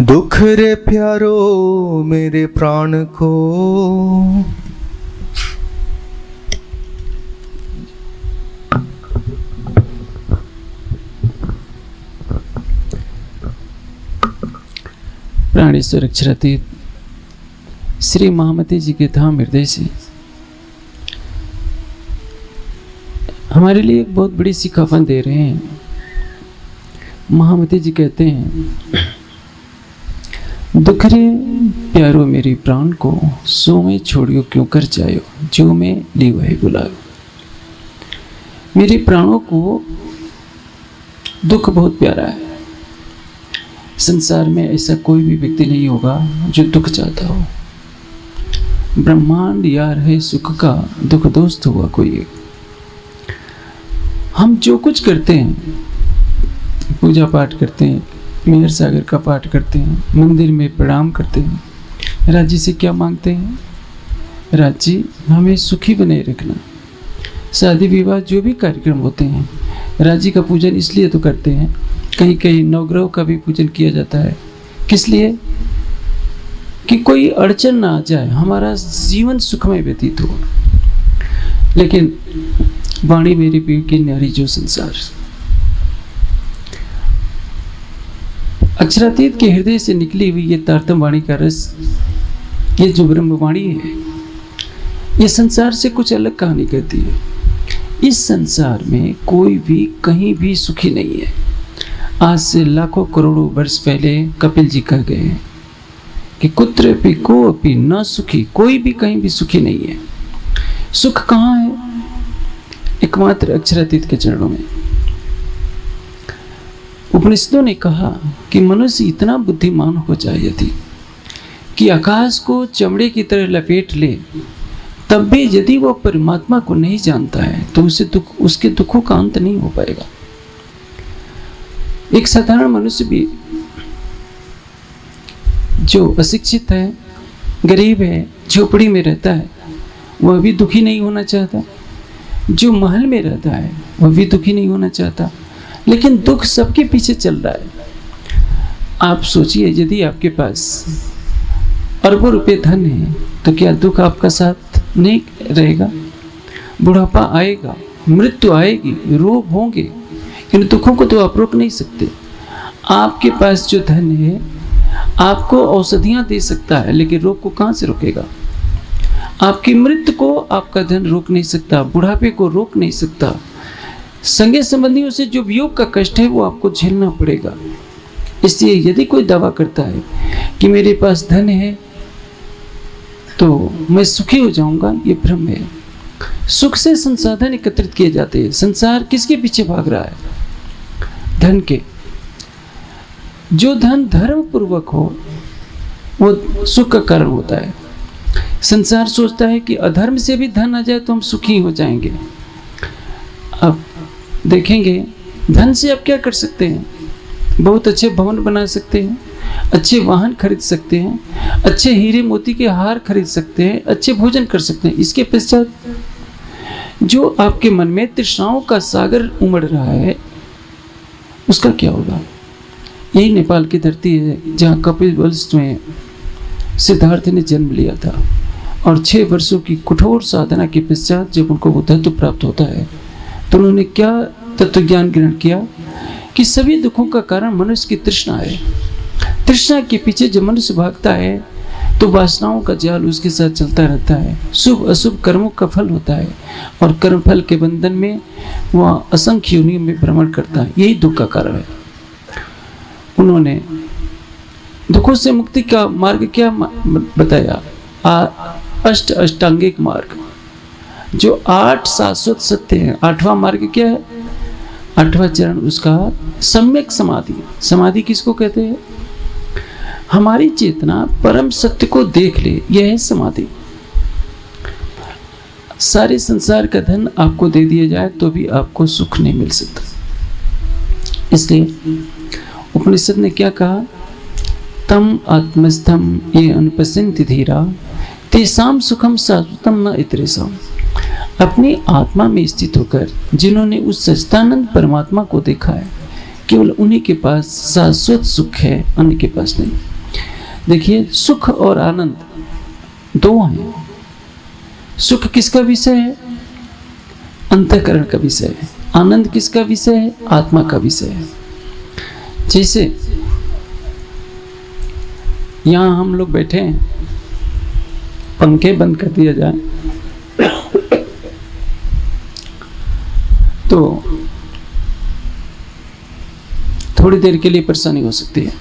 दुख रे प्यारो मेरे प्राण को, प्राणेश्वर अक्षरातीत श्री महामती जी के धाम हृदय से हमारे लिए एक बहुत बड़ी सिखावन दे रहे हैं। महामती जी कहते हैं, दुख रे प्यारो मेरी प्राण को, सो में छोड़ियो क्यों कर जायो, जो में ली वही बुलायो। मेरे प्राणों को दुख बहुत प्यारा है। संसार में ऐसा कोई भी व्यक्ति नहीं होगा जो दुख चाहता हो। ब्रह्मांड यार है सुख का, दुख दोस्त हुआ कोई एक। हम जो कुछ करते हैं, पूजा पाठ करते हैं, मेहर सागर का पाठ करते हैं, मंदिर में प्रणाम करते हैं, राज्य से क्या मांगते हैं? राज्य हमें सुखी बनाए रखना। शादी विवाह जो भी कार्यक्रम होते हैं, राज्य का पूजन इसलिए तो करते हैं। कहीं कहीं नवग्रह का भी पूजन किया जाता है। किस लिए? कि कोई अड़चन ना आ जाए, हमारा जीवन सुखमय व्यतीत हो। लेकिन वाणी मेरी पीर की न्यारी जो संसार, अक्षरातीत के हृदय से निकली हुई ये तारतम वाणी का रस, ये जो ब्रह्मवाणी है, ये संसार से कुछ अलग कहानी कहती है। इस संसार में कोई भी कहीं भी सुखी नहीं है। आज से लाखों करोड़ों वर्ष पहले कपिल जी कह गए हैं कि कुत्रपि कोऽपि न सुखी, कोई भी कहीं भी सुखी नहीं है। सुख कहाँ है? एकमात्र अक्षरातीत के चरणों में। उपनिषदों ने कहा कि मनुष्य इतना बुद्धिमान हो जाए यदि कि आकाश को चमड़े की तरह लपेट ले, तब भी यदि वह परमात्मा को नहीं जानता है तो उसके दुखों का अंत नहीं हो पाएगा। एक साधारण मनुष्य भी जो अशिक्षित है, गरीब है, झोपड़ी में रहता है, वह भी दुखी नहीं होना चाहता। जो महल में रहता है वह भी दुखी नहीं होना चाहता। लेकिन दुख सबके पीछे चल रहा है। आप सोचिए, यदि आपके पास अरबों रुपए धन है तो क्या दुख आपका साथ नहीं रहेगा? बुढ़ापा आएगा, मृत्यु आएगी, रोग होंगे। इन दुखों को तो आप रोक नहीं सकते। आपके पास जो धन है आपको औषधियां दे सकता है, लेकिन रोग को कहां से रोकेगा? आपकी मृत्यु को आपका धन रोक नहीं सकता, बुढ़ापे को रोक नहीं सकता। संगे संबंधियों से जो वियोग का कष्ट है वो आपको झेलना पड़ेगा। इसलिए यदि कोई दावा करता है कि मेरे पास धन है तो मैं सुखी हो जाऊंगा, ये भ्रम है। सुख से संसाधन एकत्रित किए जाते हैं। संसार किसके पीछे भाग रहा है? धन के। जो धन धर्म पूर्वक हो वो सुख का कारण होता है। संसार सोचता है कि अधर्म से भी धन आ जाए तो हम सुखी हो जाएंगे। अब देखेंगे धन से आप क्या कर सकते हैं? बहुत अच्छे भवन बना सकते हैं, अच्छे वाहन खरीद सकते हैं, अच्छे हीरे मोती के हार खरीद सकते हैं, अच्छे भोजन कर सकते हैं। इसके पश्चात जो आपके मन में तृष्णाओं का सागर उमड़ रहा है उसका क्या होगा? यही नेपाल की धरती है जहाँ कपिल वंश में सिद्धार्थ ने जन्म लिया था और 6 वर्षों की कठोर साधना के पश्चात जब उनको वो तत्व प्राप्त होता है तो उन्होंने क्या तत्व ज्ञान ग्रहण किया कि सभी दुखों का कारण मनुष्य की तृष्णा है। तृष्णा के पीछे जब मनुष्य भागता है तो वासनाओं का जाल उसके साथ चलता रहता है। शुभ अशुभ कर्मों का फल होता है और कर्म फल के बंधन में वह असंख्य योनियों में भ्रमण करता है। यही दुख का कारण है। उन्होंने दुखों से मुक्ति का मार्ग क्या बताया? अष्टांगिक मार्ग, जो 8 शाश्वत सत्य है। 8वां मार्ग क्या है? 8वां चरण उसका सम्यक समाधि। समाधि किसको कहते हैं? हमारी चेतना परम सत्य को देख ले, यह है समाधि। सारे संसार का धन आपको दे दिया जाए तो भी आपको सुख नहीं मिल सकता। इसलिए उपनिषद ने क्या कहा? तम आत्मस्थम ये अनुपश्यन्ति धीरा तेषां सुखम शाश्वतम न इतरेषाम्। अपनी आत्मा में स्थित होकर जिन्होंने उस सच्चिदानंद परमात्मा को देखा है, केवल उन्हीं के पास शाश्वत सुख है, अन्य के पास नहीं। देखिए, सुख और आनंद दो हैं। सुख किसका विषय है? अंतःकरण का विषय है। आनंद किसका विषय है? आत्मा का विषय है। जैसे यहां हम लोग बैठे हैं, पंखे बंद कर दिया जाए तो थोड़ी देर के लिए परेशानी हो सकती है।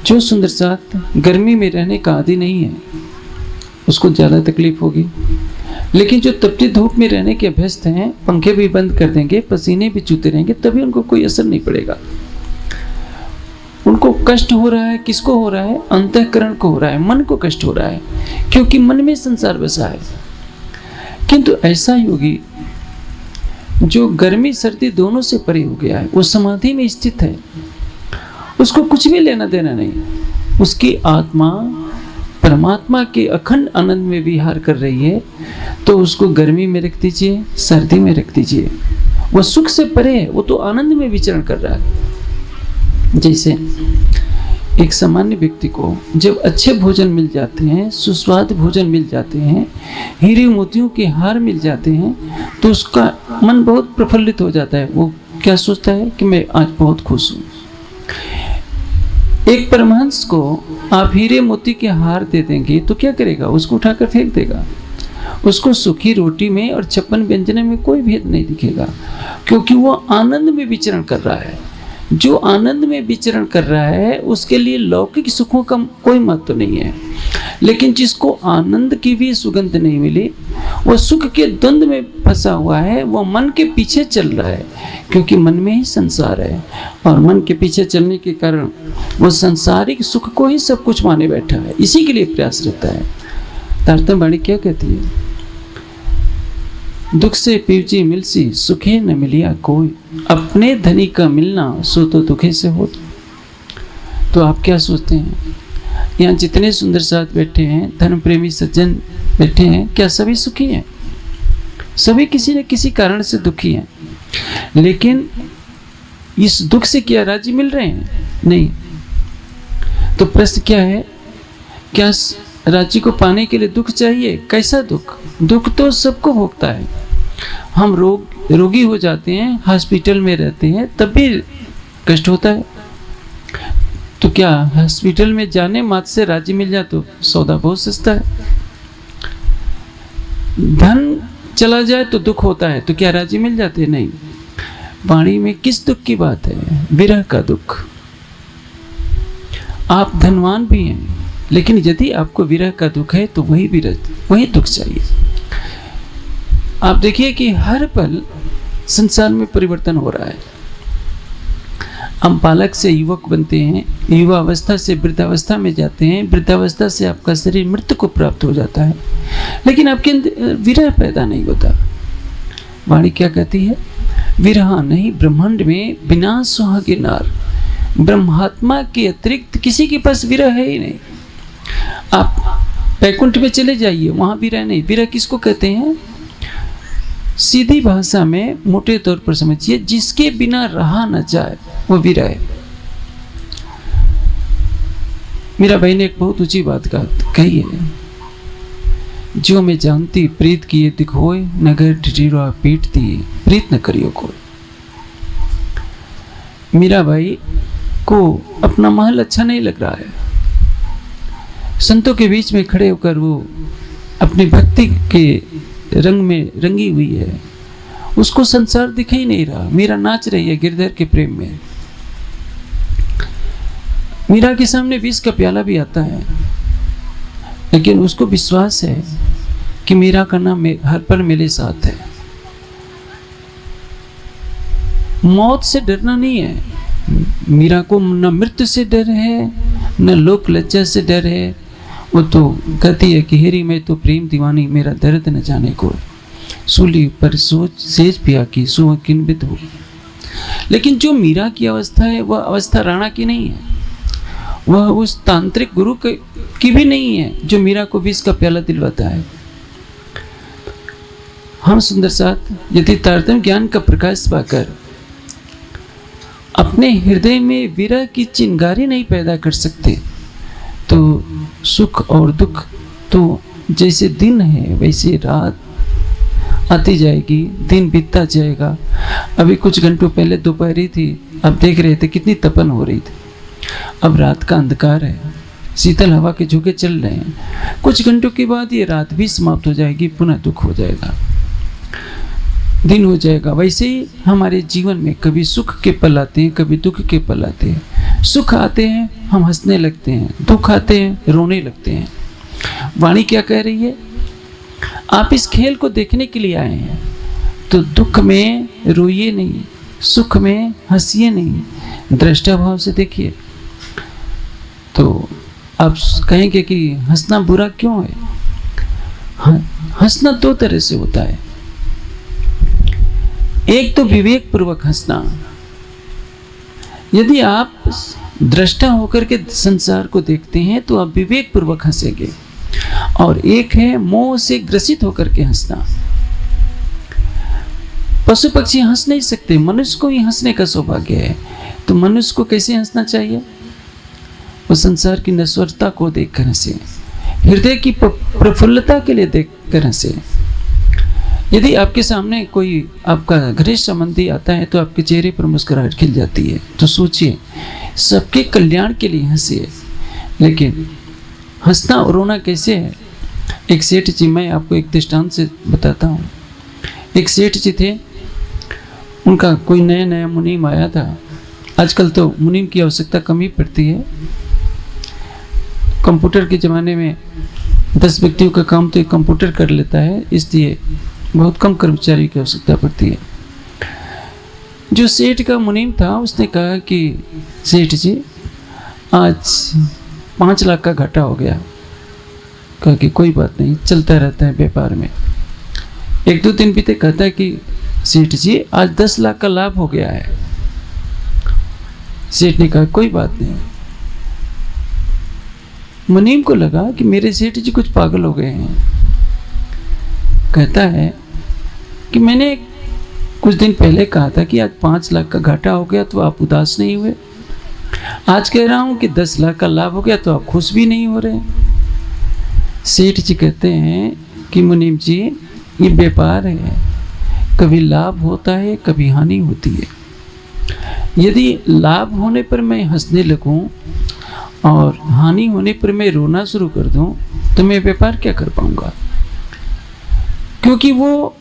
जो सुंदर साथ गर्मी में रहने का आदी नहीं है उसको ज़्यादा तकलीफ होगी, लेकिन जो तपती धूप में रहने के अभ्यस्त हैं, पंखे भी बंद कर देंगे, पसीने भी चूते रहेंगे, तभी उनको कोई असर नहीं पड़ेगा। उनको कष्ट हो रहा है, किसको हो रहा है? अंतःकरण को हो रहा है, मन को कष्ट हो रहा है, क्योंकि मन में संसार बसा है। किंतु ऐसा योगी जो गर्मी सर्दी दोनों से परे हो गया है, वो समाधि में स्थित है, उसको कुछ भी लेना देना नहीं। उसकी आत्मा परमात्मा के अखंड आनंद में विहार कर रही है, तो उसको गर्मी में रख दीजिए, सर्दी में रख दीजिए, वह सुख से परे है, वो तो आनंद में विचरण कर रहा है। जैसे एक सामान्य व्यक्ति को जब अच्छे भोजन मिल जाते हैं, सुस्वाद भोजन मिल जाते हैं, हीरे मोतियों के हार मिल जाते हैं, तो उसका मन बहुत प्रफुल्लित हो जाता है। वो क्या सोचता है कि मैं आज बहुत खुश हूँ। एक परमहंस को आप हीरे मोती के हार दे देंगे तो क्या करेगा? उसको उठाकर फेंक देगा। उसको सूखी रोटी में और 56 व्यंजन में कोई भेद नहीं दिखेगा, क्योंकि वो आनंद में विचरण कर रहा है। जो आनंद में विचरण कर रहा है उसके लिए लौकिक सुखों का कोई महत्व नहीं है। लेकिन जिसको आनंद की भी सुगंध नहीं मिली, वो सुख के द्वंद में फंसा हुआ है, वो मन के पीछे चल रहा है, क्योंकि मन में ही संसार है, और मन के पीछे चलने के कारण वो सांसारिक सुख को ही सब कुछ माने बैठा है, इसी के लिए प्रयास रहता है। तारतम्य वाणी क्या कहती है? दुख से पीवजी मिलसी, सुखे न मिलिया कोई, अपने धनी का मिलना सो तो दुखे से हो। तो आप क्या सोचते हैं? यहाँ जितने सुंदर साथ बैठे हैं, धर्म प्रेमी सज्जन बैठे हैं, क्या सभी सुखी हैं? सभी किसी न किसी कारण से दुखी हैं, लेकिन इस दुख से क्या राजी मिल रहे हैं? नहीं। तो प्रश्न क्या है? क्या राजी को पाने के लिए दुख चाहिए? कैसा दुख? दुख तो सबको भोगता है। हम रोगी हो जाते हैं, हॉस्पिटल में रहते हैं, तब भी कष्ट होता है। तो क्या हॉस्पिटल में जाने मात्र से राजी मिल जाए तो सौदा बहुत सस्ता है। धन चला जाए तो दुख होता है, तो क्या राजी मिल जाते हैं? नहीं। वाणी में किस दुख की बात है? विरह का दुख। आप धनवान भी हैं, लेकिन यदि आपको विरह का दुख है तो वही दुख चाहिए। आप देखिए कि हर पल संसार में परिवर्तन हो रहा है। हम बालक से युवक बनते हैं, युवा अवस्था से वृद्धावस्था में जाते हैं, वृद्धावस्था से आपका शरीर मृत्यु को प्राप्त हो जाता है, लेकिन आपके अंदर विरह पैदा नहीं होता। वाणी क्या कहती है? विरह नहीं ब्रह्मांड में बिना सुहागे नार। ब्रह्मात्मा के अतिरिक्त किसी के पास विरह है ही नहीं। आप बैकुंठ में चले जाइए, वहां विरह नहीं। विरह किसको कहते हैं? सीधी भाषा में मोटे तौर पर समझिए, जिसके बिना रहा न जाए वो विरह है। मेरा भाई ने एक बहुत ऊंची बात कही है, जो मैं जानती प्रीत किए दिख होए, नगर ढिढीरा पीट दिए प्रीत न करियो कोई। मीरा भाई को अपना महल अच्छा नहीं लग रहा है। संतों के बीच में खड़े होकर वो अपनी भक्ति के रंग में रंगी हुई है, उसको संसार दिख ही नहीं रहा। मीरा नाच रही है गिरधर के प्रेम में। मीरा के सामने विष का प्याला भी आता है, लेकिन उसको विश्वास है कि मीरा का नाम हर पल मेरे साथ है। मौत से डरना नहीं है मीरा को, न मृत्यु से डर है, न लोक लज्जा से डर है। वो तो कहती है कि हेरी मैं तो प्रेम दीवानी, मेरा दर्द न जाने को, सूली पर सोच सेज पिया की सुह किनबित हो। लेकिन जो मीरा की अवस्था है वह अवस्था राणा की नहीं है, वह उस तांत्रिक गुरु की भी नहीं है जो मीरा को विष का प्याला दिलवाता है। हम सुंदर साथ यदि तारतम्य ज्ञान का प्रकाश पाकर अपने हृदय में विरह की चिंगारी नहीं पैदा कर सकते तो सुख और दुख तो जैसे दिन है वैसे रात आती जाएगी, दिन बीतता जाएगा। अभी कुछ घंटों पहले दोपहरी थी, अब देख रहे थे कितनी तपन हो रही थी। अब रात का अंधकार है, शीतल हवा के झोंके चल रहे हैं। कुछ घंटों के बाद ये रात भी समाप्त हो जाएगी, पुनः दुख हो जाएगा, दिन हो जाएगा। वैसे ही हमारे जीवन में कभी सुख के पल आते हैं, कभी दुख के पल आते हैं। सुख आते हैं हम हंसने लगते हैं, दुख आते हैं रोने लगते हैं। वाणी क्या कह रही है? आप इस खेल को देखने के लिए आए हैं तो दुख में रोइए नहीं, सुख में हंसिए नहीं, दृष्टा भाव से देखिए। तो आप कहेंगे कि हंसना बुरा क्यों है? हंसना दो तरह से होता है। एक तो विवेक पूर्वक हंसना, यदि आप दृष्टा होकर के संसार को देखते हैं तो आप विवेक पूर्वक हंसेंगे। और एक है मोह से ग्रसित होकर के हंसना। पशु पक्षी हंस नहीं सकते, मनुष्य को ही हंसने का सौभाग्य है। तो मनुष्य को कैसे हंसना चाहिए? वो संसार की नश्वरता को देखकर हंसे, हृदय की प्रफुल्लता के लिए देखकर हंसे। यदि आपके सामने कोई आपका घनिष्ठ संबंधी आता है तो आपके चेहरे पर मुस्कुराहट खिल जाती है, तो सोचिए सबके कल्याण के लिए हंसिए। लेकिन हंसना और रोना कैसे है? एक सेठ जी, मैं आपको एक दृष्टांत से बताता हूँ। एक सेठ जी थे, उनका कोई नया नया मुनीम आया था। आजकल तो मुनीम की आवश्यकता कम ही पड़ती है। कंप्यूटर के ज़माने में 10 व्यक्तियों का काम तो एक कंप्यूटर कर लेता है, इसलिए बहुत कम कर्मचारी की आवश्यकता पड़ती है। जो सेठ का मुनीम था उसने कहा कि सेठ जी आज 5 लाख का घाटा हो गया। कहा कि कोई बात नहीं, चलता रहता है व्यापार में। 1-2 दिन बीते, कहता है कि सेठ जी आज 10 लाख का लाभ हो गया है। सेठ ने कहा कोई बात नहीं। मुनीम को लगा कि मेरे सेठ जी कुछ पागल हो गए हैं। कहता है कि मैंने कुछ दिन पहले कहा था कि आज 5 लाख का घाटा हो गया तो आप उदास नहीं हुए। आज कह रहा हूं कि 10 लाख का लाभ हो गया तो आप खुश भी नहीं हो रहे। सेठ जी कहते हैं कि मुनीम जी ये व्यापार है, कभी लाभ होता है कभी हानि होती है। यदि लाभ होने पर मैं हंसने लगूं और हानि होने पर मैं रोना शुरू कर दूं तो मैं व्यापार क्या कर पाऊंगा? क्योंकि वो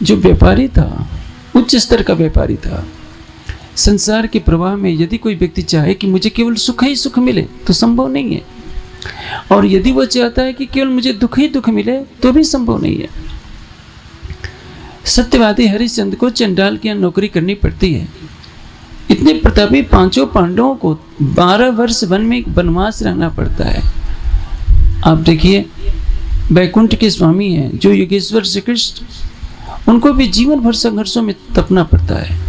जो व्यापारी था उच्च स्तर का व्यापारी था। संसार के प्रवाह में यदि कोई व्यक्ति चाहे कि मुझे केवल सुख ही सुख मिले तो संभव नहीं है, और यदि वो चाहता है कि केवल मुझे दुख ही दुख मिले तो भी संभव नहीं है। सत्यवादी हरिश्चंद्र को चंडाल की नौकरी करनी पड़ती है। इतने प्रतापी 5 पांडवों को 12 वर्ष वन में वनवास रहना पड़ता है। आप देखिए वैकुंठ के स्वामी हैं जो योगेश्वर श्री कृष्ण, उनको भी जीवन भर संघर्षों में तपना पड़ता है।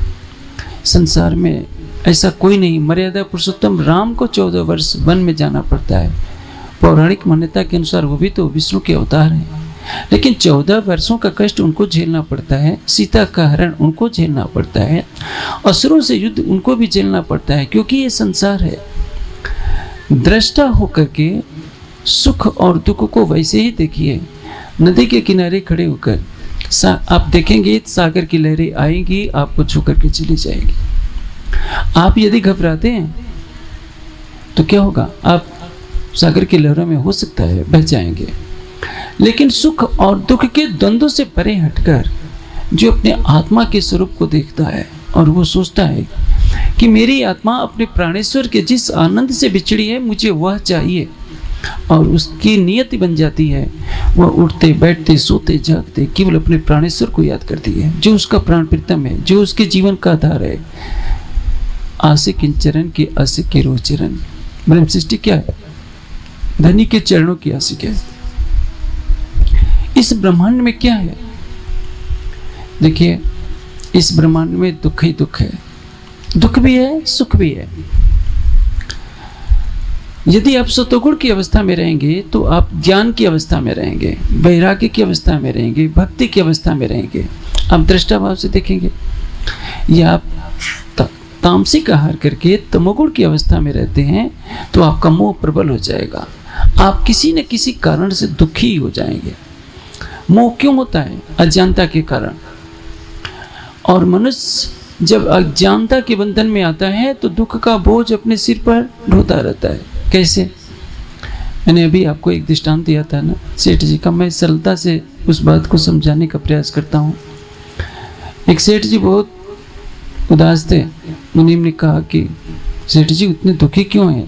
संसार में ऐसा कोई नहीं। मर्यादा पुरुषोत्तम राम को 14 वर्ष वन में जाना पड़ता है। पौराणिक मान्यता के अनुसार वो भी तो विष्णु के अवतार हैं, लेकिन 14 वर्षों का कष्ट उनको झेलना पड़ता है। सीता का हरण उनको झेलना पड़ता है, असुरों से युद्ध उनको भी झेलना पड़ता है, क्योंकि ये संसार है। दृष्टा होकर के सुख और दुख को वैसे ही देखिए। नदी के किनारे खड़े होकर आप देखेंगे सागर की लहरें आएंगी, आपको छू करके चली जाएगी। आप यदि घबराते हैं तो क्या होगा? आप सागर की लहरों में हो सकता है बह जाएंगे। लेकिन सुख और दुख के द्वंद्व से परे हटकर जो अपने आत्मा के स्वरूप को देखता है और वो सोचता है कि मेरी आत्मा अपने प्राणेश्वर के जिस आनंद से बिछड़ी है मुझे वह चाहिए, और उसकी नियति बन जाती है। वह उठते बैठते सोते जागते केवल अपने प्राणेश्वर को याद करती है, जो उसका प्राण प्रीतम है, जो उसके जीवन का आधार है। आशिक किन चरण के आशिक के रोज चरण। ब्रह्म सृष्टि क्या है? धनी के चरणों की आशिक है। इस ब्रह्मांड में क्या है? देखिए इस ब्रह्मांड में दुख ही दुख है। दुख भी है सुख भी है। यदि आप सतोगुण की अवस्था में रहेंगे तो आप ज्ञान की अवस्था में रहेंगे, वैराग्य की अवस्था में रहेंगे, भक्ति की अवस्था में रहेंगे। आप दृष्टा भाव से देखेंगे। या आप तामसिक आहार करके तमोगुण की अवस्था में रहते हैं तो आपका मोह प्रबल हो जाएगा, आप किसी न किसी कारण से दुखी हो जाएंगे। मोह क्यों होता है? अज्ञानता के कारण। और मनुष्य जब अज्ञानता के बंधन में आता है तो दुख का बोझ अपने सिर पर ढोता रहता है। कैसे? मैंने अभी आपको एक दृष्टांत दिया था ना सेठ जी का, मैं सरलता से उस बात को समझाने का प्रयास करता हूँ। एक सेठ जी बहुत उदास थे। मुनीम ने कहा कि सेठ जी उतने दुखी क्यों हैं?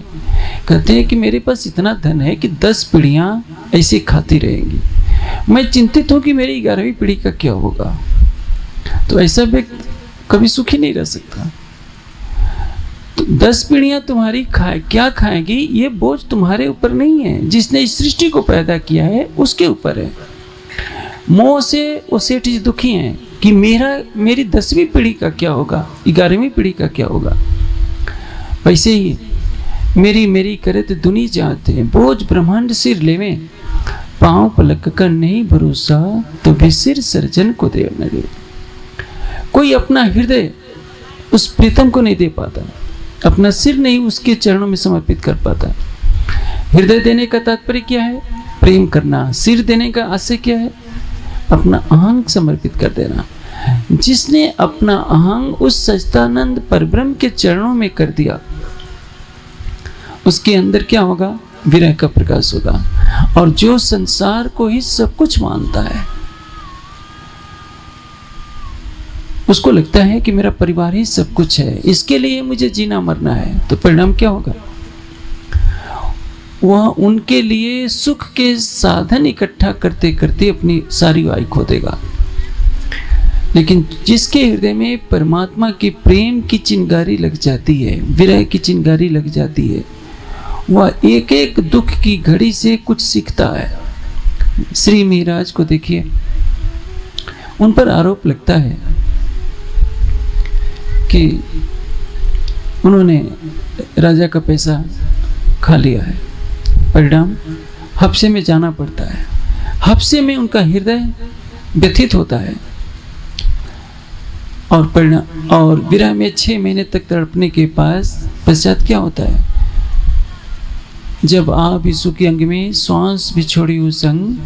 कहते हैं कि मेरे पास इतना धन है कि 10 पीढ़ियाँ ऐसे खाती रहेंगी, मैं चिंतित हूँ कि मेरी 11वीं पीढ़ी का क्या होगा। तो ऐसा व्यक्ति कभी सुखी नहीं रह सकता। तो 10 पीढ़ियां तुम्हारी क्या खाएंगी, ये बोझ तुम्हारे ऊपर नहीं है, जिसने इस सृष्टि को पैदा किया है उसके ऊपर है। मोह से वो सेठ जी दुखी हैं कि मेरी 10वीं पीढ़ी का क्या होगा, 11वीं पीढ़ी का क्या होगा। वैसे ही मेरी करे तो दुनी जाते, बोझ ब्रह्मांड सिर लेवे, पांव पलक कर नहीं भरोसा, तो भी सिर सर्जन को दे न दे। कोई अपना हृदय उस प्रीतम को नहीं दे पाता, अपना सिर नहीं उसके चरणों में समर्पित कर पाता। हृदय देने का तात्पर्य क्या है? प्रेम करना। सिर देने का आशय क्या है? अपना अहंग समर्पित कर देना। जिसने अपना अहंग उस सच्चिदानंद परब्रह्म के चरणों में कर दिया, उसके अंदर क्या होगा? विरह का प्रकाश होगा। और जो संसार को ही सब कुछ मानता है, उसको लगता है कि मेरा परिवार ही सब कुछ है, इसके लिए मुझे जीना मरना है, तो परिणाम क्या होगा? वह उनके लिए सुख के साधन इकट्ठा करते करते अपनी सारी आयु खो देगा। लेकिन जिसके हृदय में परमात्मा के प्रेम की चिंगारी लग जाती है, विरह की चिंगारी लग जाती है, वह एक एक दुख की घड़ी से कुछ सीखता है। श्री महाराज को देखिए, उन पर आरोप लगता है कि उन्होंने राजा का पैसा खा लिया है। परिणाम हफ्से में जाना पड़ता है। हफ्से में उनका हृदय व्यथित होता है और परिणाम और विरह में 6 महीने तक तड़पने के पश्चात क्या होता है? जब आ भी सुखी अंग में श्वास भी छोड़ी हो संग,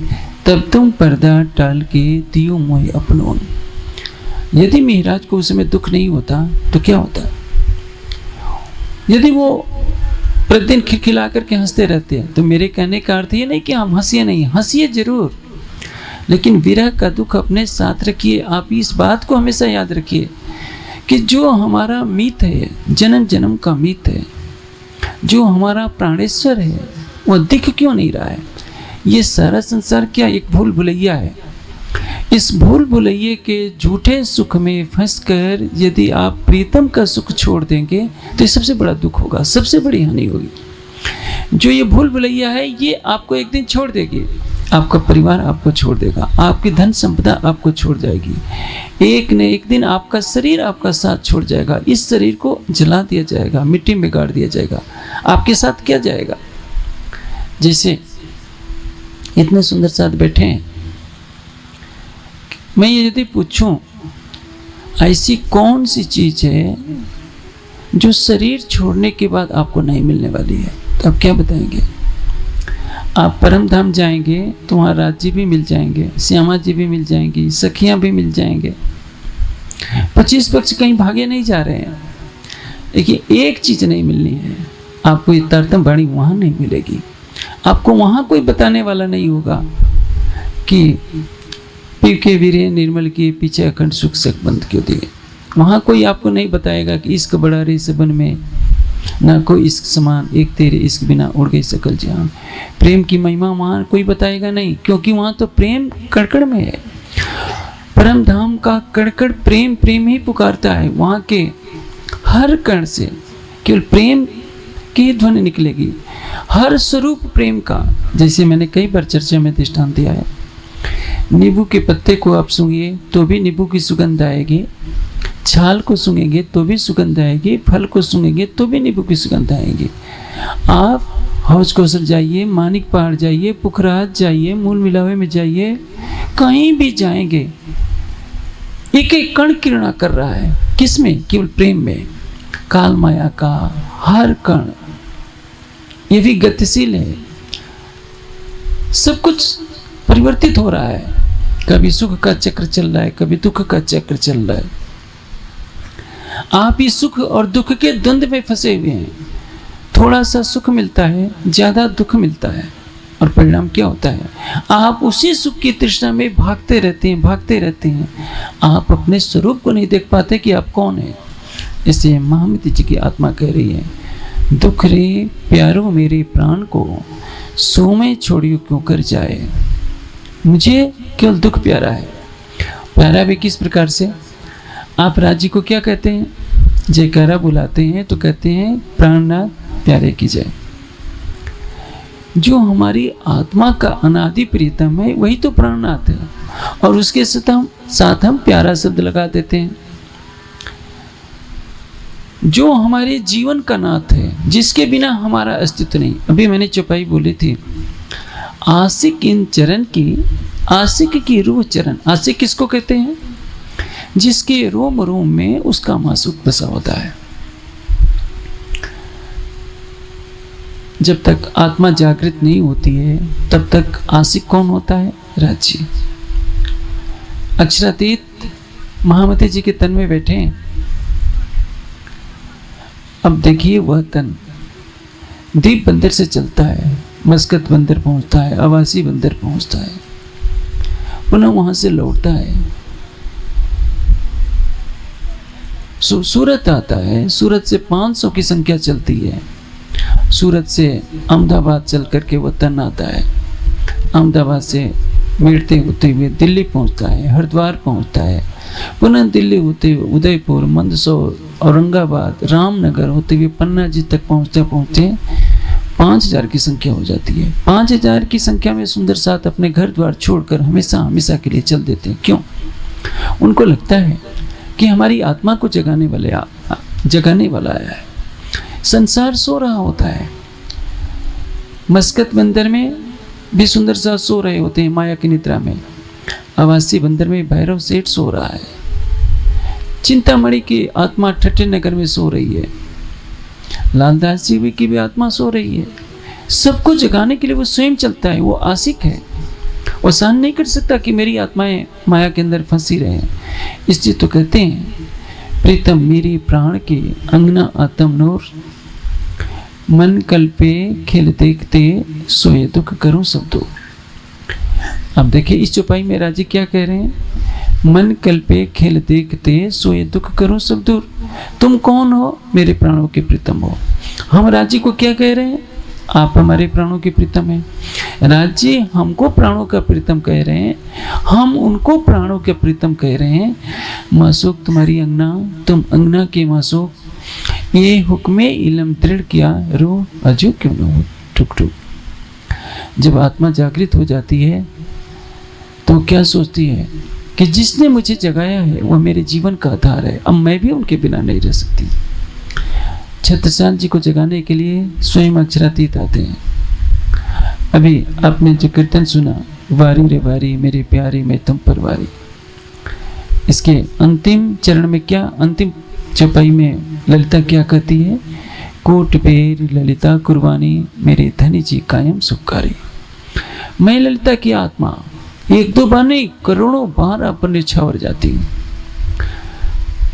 तब तुम पर्दा टाल के दियो मोह अपनों। यदि महाराज को उस समय दुख नहीं होता तो क्या होता? यदि वो प्रतिदिन खिलखिला करके हंसते रहते हैं, तो मेरे कहने का अर्थ ये नहीं कि हम हंसिए नहीं, हंसिए जरूर, लेकिन विरह का दुख अपने साथ रखिए। आप इस बात को हमेशा याद रखिए कि जो हमारा मीत है, जन्म जन्म का मीत है, जो हमारा प्राणेश्वर है, वह दिख क्यों नहीं रहा है? ये सारा संसार क्या एक भूल भुलैया है? इस भूल भुलैये के झूठे सुख में फंसकर यदि आप प्रीतम का सुख छोड़ देंगे तो ये सबसे बड़ा दुख होगा, सबसे बड़ी हानि होगी। जो ये भूल भुलैया है, ये आपको एक दिन छोड़ देगी, आपका परिवार आपको छोड़ देगा, आपकी धन संपदा आपको छोड़ जाएगी, एक न एक दिन आपका शरीर आपका साथ छोड़ जाएगा। इस शरीर को जला दिया जाएगा, मिट्टी में गाड़ दिया जाएगा। आपके साथ क्या जाएगा? जैसे इतने सुंदर साथ बैठे हैं, मैं ये यदि पूछूं ऐसी कौन सी चीज है जो शरीर छोड़ने के बाद आपको नहीं मिलने वाली है, तो आप क्या बताएंगे? आप परम धाम जाएंगे तो वहाँ राज्य भी मिल जाएंगे, श्यामा जी भी मिल जाएंगी, सखियाँ भी मिल जाएंगे। 25 पक्ष कहीं भागे नहीं जा रहे हैं। देखिए, एक चीज नहीं मिलनी है आपको, ये तारतम वाणी वहाँ नहीं मिलेगी। आपको वहाँ कोई बताने वाला नहीं होगा कि पी के वीरे निर्मल के पीछे अखंड सुख सक बंद क्यों दिए। वहाँ कोई आपको नहीं बताएगा कि इश्क बड़ा रे सबन में, ना कोई इश्क समान, एक तेरे इश्क बिना उड़ गई सकल जहां। प्रेम की महिमा वहाँ कोई बताएगा नहीं, क्योंकि वहाँ तो प्रेम कड़कड़ में है। परम धाम का कड़कड़ प्रेम प्रेम ही पुकारता है। वहाँ के हर कण से केवल प्रेम की ध्वनि निकलेगी, हर स्वरूप प्रेम का। जैसे मैंने कई बार चर्चा में दृष्टांत दिया है, नींबू के पत्ते को आप सूंघिए तो भी नींबू की सुगंध आएगी, छाल को सूंघेंगे तो भी सुगंध आएगी, फल को सूंघेंगे तो भी नींबू की सुगंध आएगी। आप हौज कौशल जाइए, मानिक पहाड़ जाइए, पुखराज जाइए, मूल मिलावे में जाइए, कहीं भी जाएंगे एक एक कण किरणा कर रहा है। किसमें? केवल प्रेम में। काल माया का हर कण ये भी गतिशील है, सब कुछ परिवर्तित हो रहा है। कभी सुख का चक्र चल रहा है, कभी दुख का चक्र चल रहा है। आप इस सुख और दुख के द्वंद में फंसे हुए हैं। थोड़ा सा सुख मिलता है, ज्यादा दुख मिलता है, और परिणाम क्या होता है? आप उसी सुख की तृष्णा में भागते रहते हैं। आप अपने स्वरूप को नहीं देख पाते कि आप कौन है। इसलिए महामती जी की आत्मा कह रही है, दुख रे प्यारो मेरे प्राण को, सो में छोड़ियो क्यों कर जाए। मुझे केवल दुख प्यारा है। प्यारा भी किस प्रकार से? आप राज्य को क्या कहते हैं? जयकारा बुलाते हैं तो कहते हैं प्राणनाथ प्यारे की जय। जो हमारी आत्मा का अनादि प्रियतम है वही तो प्राणनाथ है, और उसके साथ हम प्यारा शब्द लगा देते हैं। जो हमारे जीवन का नाथ है, जिसके बिना हमारा अस्तित्व नहीं। अभी मैंने चौपाई बोली थी, आशिक इन चरण की, आशिक की रूह चरण। आशिक किसको कहते हैं? जिसके रोम रोम में उसका मासूक बसा होता है। जब तक आत्मा जागृत नहीं होती है तब तक आशिक कौन होता है? राज्य। अक्षरातीत महामती जी के तन में बैठे हैं। अब देखिए, वह तन दीप बंदर से चलता है, मस्कत बंदर पहुंचता है, आवासी बंदर पहुंचता है, पुनः वहां से लौटता है, सूरत आता है। सूरत से 500 की संख्या चलती है। सूरत से अहमदाबाद चल करके वो तन आता है। अहमदाबाद से मिलते होते हुए दिल्ली पहुंचता है, हरिद्वार पहुंचता है, पुनः दिल्ली होते हुए उदयपुर, मंदसौर, औरंगाबाद, रामनगर होते हुए पन्ना जी तक पहुंचते 5000 की संख्या हो जाती है। 5000 की संख्या में सुंदर साथ अपने घर द्वार छोड़कर हमेशा के लिए चल देते हैं। क्यों? उनको लगता है कि हमारी आत्मा को जगाने वाला आया है। संसार सो रहा होता है। मस्कत बंदर में भी सुंदर साथ सो रहे होते हैं माया की निद्रा में। आवासी बंदर में भैरव सेठ सो रहा है। चिंतामणि की आत्मा ठट्टे नगर में सो रही है। लालदास जी की भी आत्मा सो रही है। सबको जगाने के लिए वो स्वयं चलता है। वो आशिक है। वो सहन नहीं कर सकता कि मेरी आत्माएं माया के अंदर फंसी रहे। इसलिए तो कहते हैं, प्रीतम मेरी प्राण के अंगना आत्म नूर, मन कल्पे खेल देखते सोए दुख करूं सब दूर। अब देखिए इस चौपाई में राजी क्या कह रहे हैं? मन कल्पे खेल देखते सोए दुख करूं सब दूर। तुम कौन हो? मेरे प्राणों के प्रीतम हो। हम राजी को क्या कह रहे हैं? आप हमारे प्राणों के प्रीतम हैं। राज्य हमको प्राणों का प्रीतम कह रहे हैं, हम उनको प्राणों के प्रीतम कह रहे हैं। मासूक तुम्हारी अंगना, तुम अंगना के मासूक, ये हुक्मे इलम दृढ़ किया रो अजो क्यों न हो टुक टुक। जब आत्मा जागृत हो जाती है तो क्या सोचती है कि जिसने मुझे जगाया है वह मेरे जीवन का आधार है। अब मैं भी उनके बिना नहीं रह सकती। छत्रसाल जी को जगाने के लिए स्वयं अक्षरातीत आते हैं। अभी आपने जो कीर्तन सुना, वारी रे वारी मेरे प्यारे में तुम पर वारी, इसके अंतिम चरण में क्या, अंतिम चौपाई में ललिता क्या कहती है? कोट पेर ललिता कुर्बानी मेरे धनी जी कायम सुखकारी। मैं ललिता की आत्मा एक दो बार नहीं, करोड़ों बार अपन निछावर जाती हूँ।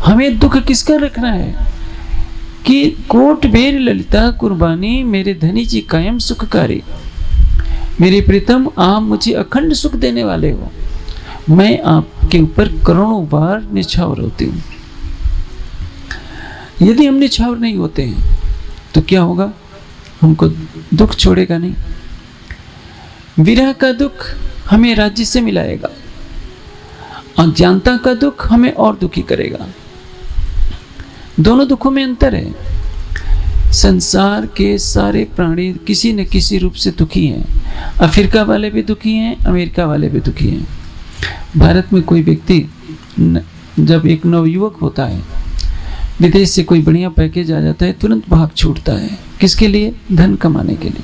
हमें दुख किसका रखना है कि कोट बेर ललिता कुर्बानी मेरे धनी जी कायम सुखकारी। मेरे प्रीतम, आप मुझे अखंड सुख देने वाले हो। मैं आपके ऊपर करोड़ों बार निछावर होती हूँ। यदि हम निछावर नहीं होते हैं तो क्या होगा? हमको दुख छोड़ेगा नहीं। विरह का दुख हमें राज्य से मिलाएगा, अज्ञानता का दुख हमें और दुखी करेगा। दोनों दुखों में अंतर है। संसार के सारे प्राणी किसी न किसी रूप से दुखी हैं। अफ्रीका वाले भी दुखी हैं, अमेरिका वाले भी दुखी हैं। भारत में कोई व्यक्ति जब एक नवयुवक होता है, विदेश से कोई बढ़िया पैकेज आ जाता है, तुरंत भाग छूटता है। किसके लिए? धन कमाने के लिए।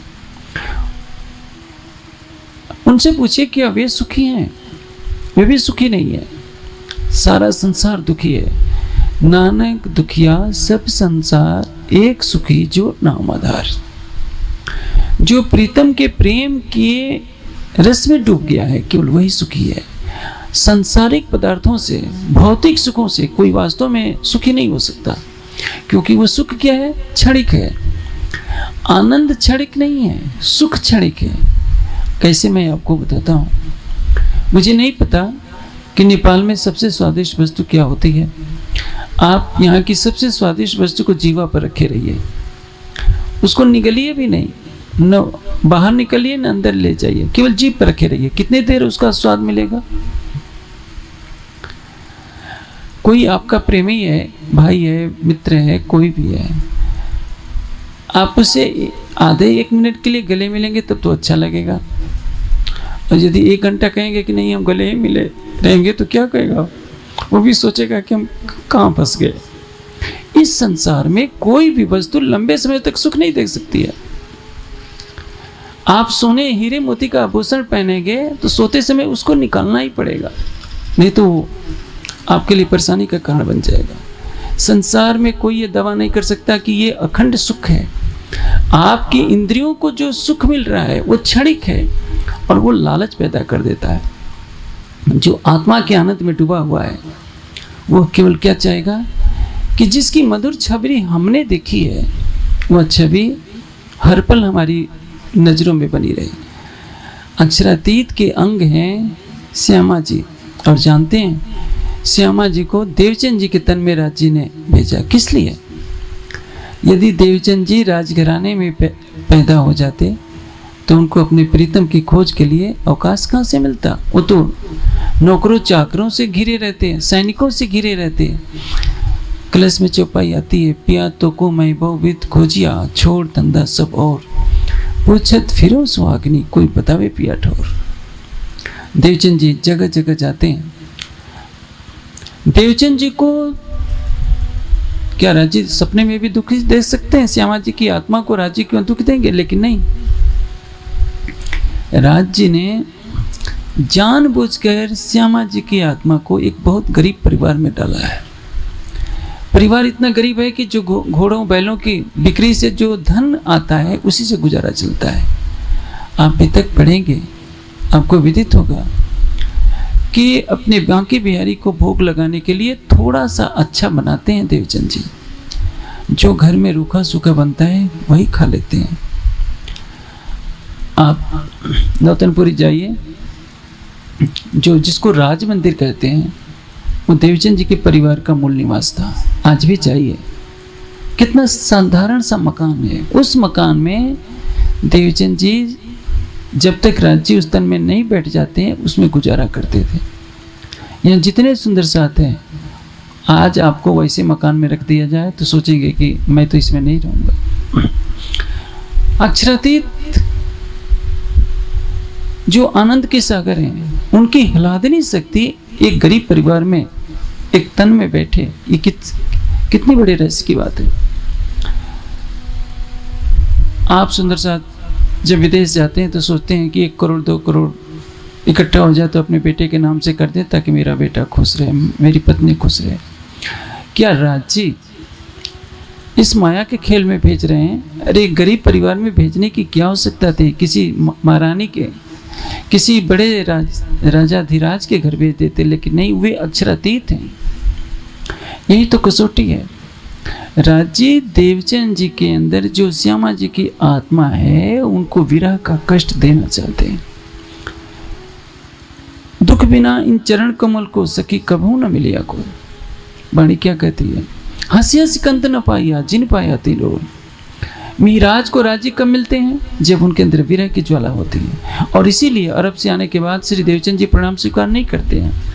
उनसे पूछिए क्या वे सुखी हैं? वे भी सुखी नहीं है। सारा संसार दुखी है। नानक दुखिया सब संसार, एक सुखी जो नाम आधार। जो प्रीतम के प्रेम के रस में डूब गया है, केवल वही सुखी है। सांसारिक पदार्थों से, भौतिक सुखों से कोई वास्तव में सुखी नहीं हो सकता, क्योंकि वो सुख क्या है? क्षणिक है। आनंद क्षणिक नहीं है, सुख क्षणिक है। कैसे, मैं आपको बताता हूँ। मुझे नहीं पता कि नेपाल में सबसे स्वादिष्ट वस्तु क्या होती है। आप यहाँ की सबसे स्वादिष्ट वस्तु को जीवा पर रखे रहिए, उसको निगलिए भी नहीं, न बाहर निकलिए न अंदर ले जाइए, केवल जीभ पर रखे रहिए। कितनी देर उसका स्वाद मिलेगा? कोई आपका प्रेमी है, भाई है, मित्र है, कोई भी है, आप उससे आधे 1 मिनट के लिए गले मिलेंगे तब तो अच्छा लगेगा। और यदि 1 घंटा कहेंगे कि नहीं हम गले ही मिले रहेंगे तो क्या कहेगा? वो भी सोचेगा कि हम कहाँ फंस गए। इस संसार में कोई भी वस्तु लंबे समय तक सुख नहीं दे सकती है। आप सोने हीरे मोती का आभूषण पहनेंगे तो सोते समय उसको निकालना ही पड़ेगा, नहीं तो आपके लिए परेशानी का कारण बन जाएगा। संसार में कोई ये दावा नहीं कर सकता कि ये अखंड सुख है। आपकी इंद्रियों को जो सुख मिल रहा है वो क्षणिक है और वो लालच पैदा कर देता है। जो आत्मा के आनंद में डूबा हुआ है वो केवल क्या चाहेगा कि जिसकी मधुर छवि हमने देखी है वह छवि हर पल हमारी नजरों में बनी रहे। अक्षरातीत के अंग हैं श्यामा जी, और जानते हैं श्यामा जी को देवचंद जी के तन में राज जी ने भेजा। किस लिए? यदि देवचंद जी राजघराने में पैदा हो जाते तो उनको अपने प्रीतम की खोज के लिए अवकाश कहाँ से मिलता? वो तो नौकरों चाकरों से घिरे रहते हैं, सैनिकों से घिरे रहते हैं। कलश में चौपाई आती है, पिया तो को मैं बहुविध खोजिया, छोड़ धंधा सब और, पूछत फिरो सुहागनी, कोई बतावे पिया ठोर। देवचंद जी जगह जगह जाते हैं। देवचंद जी को क्या राज्य सपने में भी दुख दे सकते हैं? श्यामा जी की आत्मा को राज्य क्यों दुख देंगे? लेकिन नहीं, राज्य ने जानबूझकर श्यामा जी की आत्मा को एक बहुत गरीब परिवार में डाला है। परिवार इतना गरीब है कि जो घोड़ों बैलों की बिक्री से जो धन आता है उसी से गुजारा चलता है। आप अभी तक पढ़ेंगे, आपको विदित होगा कि अपने बांके बिहारी को भोग लगाने के लिए थोड़ा सा अच्छा बनाते हैं देवचंद जी। जो घर में रूखा सूखा बनता है वही खा लेते हैं। आप नौतनपुरी जाइए, जो जिसको राज मंदिर कहते हैं वो देवचंद जी के परिवार का मूल निवास था। आज भी जाइए, कितना साधारण सा मकान है। उस मकान में देवचंद जी जब तक राज्य उस तन में नहीं बैठ जाते हैं उसमें गुजारा करते थे। यहाँ जितने सुंदर साथ हैं, आज आपको वैसे मकान में रख दिया जाए तो सोचेंगे कि मैं तो इसमें नहीं रहूँगा। अक्षरातीत जो आनंद के सागर हैं उनकी हिलादनी शक्ति एक गरीब परिवार में एक तन में बैठे, ये कितनी बड़ी रहस्य की बात है। आप सुंदर साथ जब विदेश जाते हैं तो सोचते हैं कि 1 करोड़ 2 करोड़ इकट्ठा हो जाए तो अपने बेटे के नाम से कर दें ताकि मेरा बेटा खुश रहे, मेरी पत्नी खुश रहे। क्या राज्य इस माया के खेल में भेज रहे हैं? अरे गरीब परिवार में भेजने की क्या आवश्यकता थी? किसी महारानी के, किसी बड़े राजाधिराज के घर भेज देते, लेकिन नहीं, वे अक्षरातीत हैं। यही तो कसौटी है। राज्य देवचंद जी के अंदर जो श्यामा जी की आत्मा है उनको विरह का कष्ट देना चाहते हैं। दुख बिना इन चरण कमल को सखी कभू न मिलिया को। वाणी क्या कहती है? हंसी हंसी कंत न पाया जिन पाया तिलोर। मिराज को राज्य कब मिलते हैं? जब उनके अंदर विरह की ज्वाला होती है। और इसीलिए अरब से आने के बाद श्री देवचंद जी प्रणाम स्वीकार नहीं करते हैं।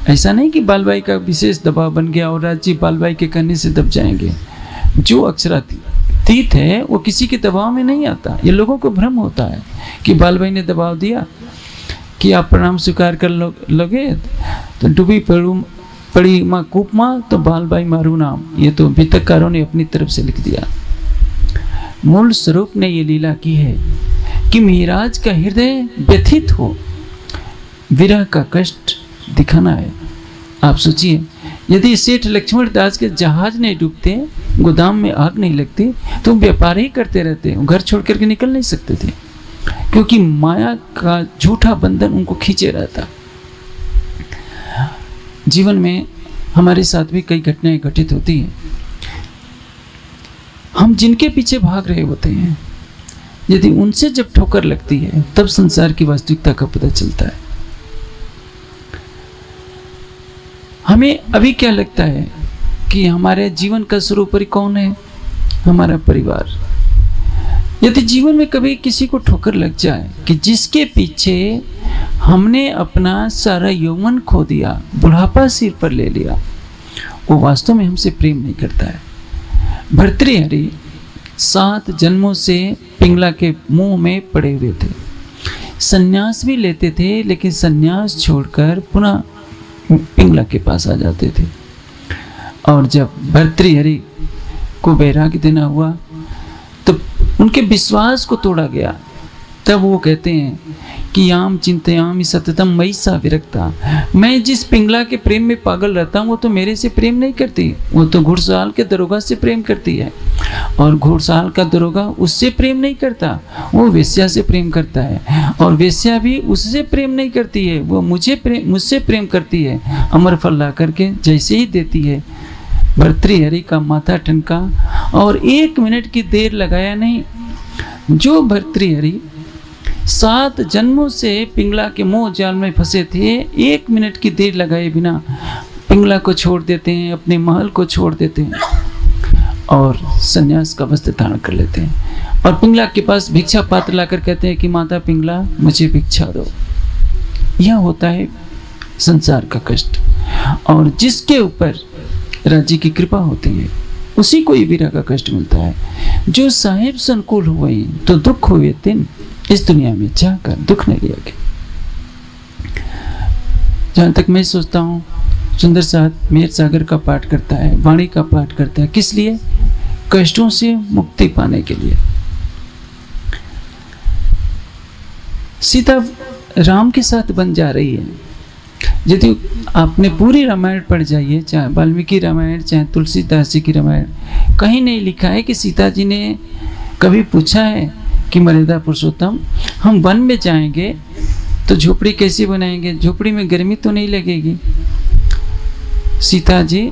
ऐसा नहीं कि बालबाई का विशेष दबाव बन गया और राज्य बालबाई के कहने से दब जाएंगे। जो अक्षरातीत है वो किसी के दबाव में नहीं आता। ये लोगों को भ्रम होता है कि बालबाई ने दबाव दिया कि आप प्रणाम स्वीकार कर लोगे तो डूबी पड़ी माँ कूप माँ तो बालबाई मारू नाम। ये तो वितरकारों ने अपनी तरफ से लिख दिया। मूल स्वरूप ने ये लीला की है कि महाराज का हृदय व्यथित हो, विरह का कष्ट दिखाना है। आप सोचिए, यदि सेठ लक्ष्मण दास के जहाज नहीं डूबते, गोदाम में आग नहीं लगती, तो व्यापार ही करते रहते, घर छोड़ करके निकल नहीं सकते थे, क्योंकि माया का झूठा बंधन उनको खींचे रहता। जीवन में हमारे साथ भी कई घटनाएं घटित होती हैं। हम जिनके पीछे भाग रहे होते हैं, यदि उनसे जब ठोकर लगती है, तब संसार की वास्तविकता का पता चलता है। हमें अभी क्या लगता है कि हमारे जीवन का सर्वोपरि कौन है? हमारा परिवार। यदि जीवन में कभी किसी को ठोकर लग जाए कि जिसके पीछे हमने अपना सारा यौवन खो दिया, बुढ़ापा सिर पर ले लिया, वो वास्तव में हमसे प्रेम नहीं करता है। भर्तृहरि 7 जन्मों से पिंगला के मुंह में पड़े हुए थे, संन्यास भी लेते थे, लेकिन संन्यास छोड़कर पुनः पिंगला के पास आ जाते थे। और जब भर्तृहरि को वैराग्य देना हुआ तो उनके विश्वास को तोड़ा गया। तब वो कहते हैं कि याम चिंतयामि सततम मयि सा विरक्ता, मैं जिस पिंगला के प्रेम में पागल रहता हूँ वो तो मेरे से प्रेम नहीं करती, वो तो घुड़साल के दरोगा से प्रेम करती है, और घुड़साल का दरोगा उससे प्रेम नहीं करता, वो वेश्या से प्रेम करता है, और वेश्या भी उससे प्रेम नहीं करती है, वो मुझसे प्रेम करती है। अमर फल ला करके जैसे ही देती है, भर्तृहरि का माथा ठनका और 1 मिनट की देर लगाया नहीं। जो भर्तृहरि 7 जन्मों से पिंगला के मोह जाल में फंसे थे, 1 मिनट की देर लगाए बिना पिंगला को छोड़ देते हैं, अपने महल को छोड़ देते हैं और संन्यास का वस्त्र धारण कर लेते हैं, और पिंगला के पास भिक्षा पात्र लाकर कहते हैं कि माता पिंगला मुझे भिक्षा दो। यह होता है संसार का कष्ट। और जिसके ऊपर राज्य की कृपा होती है उसी को ही विरह का कष्ट मिलता है। जो साहेब संकुल हुए तो दुख हुए दिन, इस दुनिया में जाकर दुख नहीं लिया गया। जहां तक मैं सोचता हूँ, सुंदर साथ मेहर सागर का पाठ करता है, वाणी का पाठ करता है, किस लिए? कष्टों से मुक्ति पाने के लिए। सीता राम के साथ बन जा रही है। यदि आपने पूरी रामायण पढ़ जाइए, चाहे वाल्मीकि रामायण चाहे तुलसीदास जी की रामायण, कहीं नहीं लिखा है कि सीता जी ने कभी पूछा है कि मर्यादा पुरुषोत्तम हम वन में जाएंगे तो झोपड़ी कैसे बनाएंगे, झोपड़ी में गर्मी तो नहीं लगेगी। सीता जी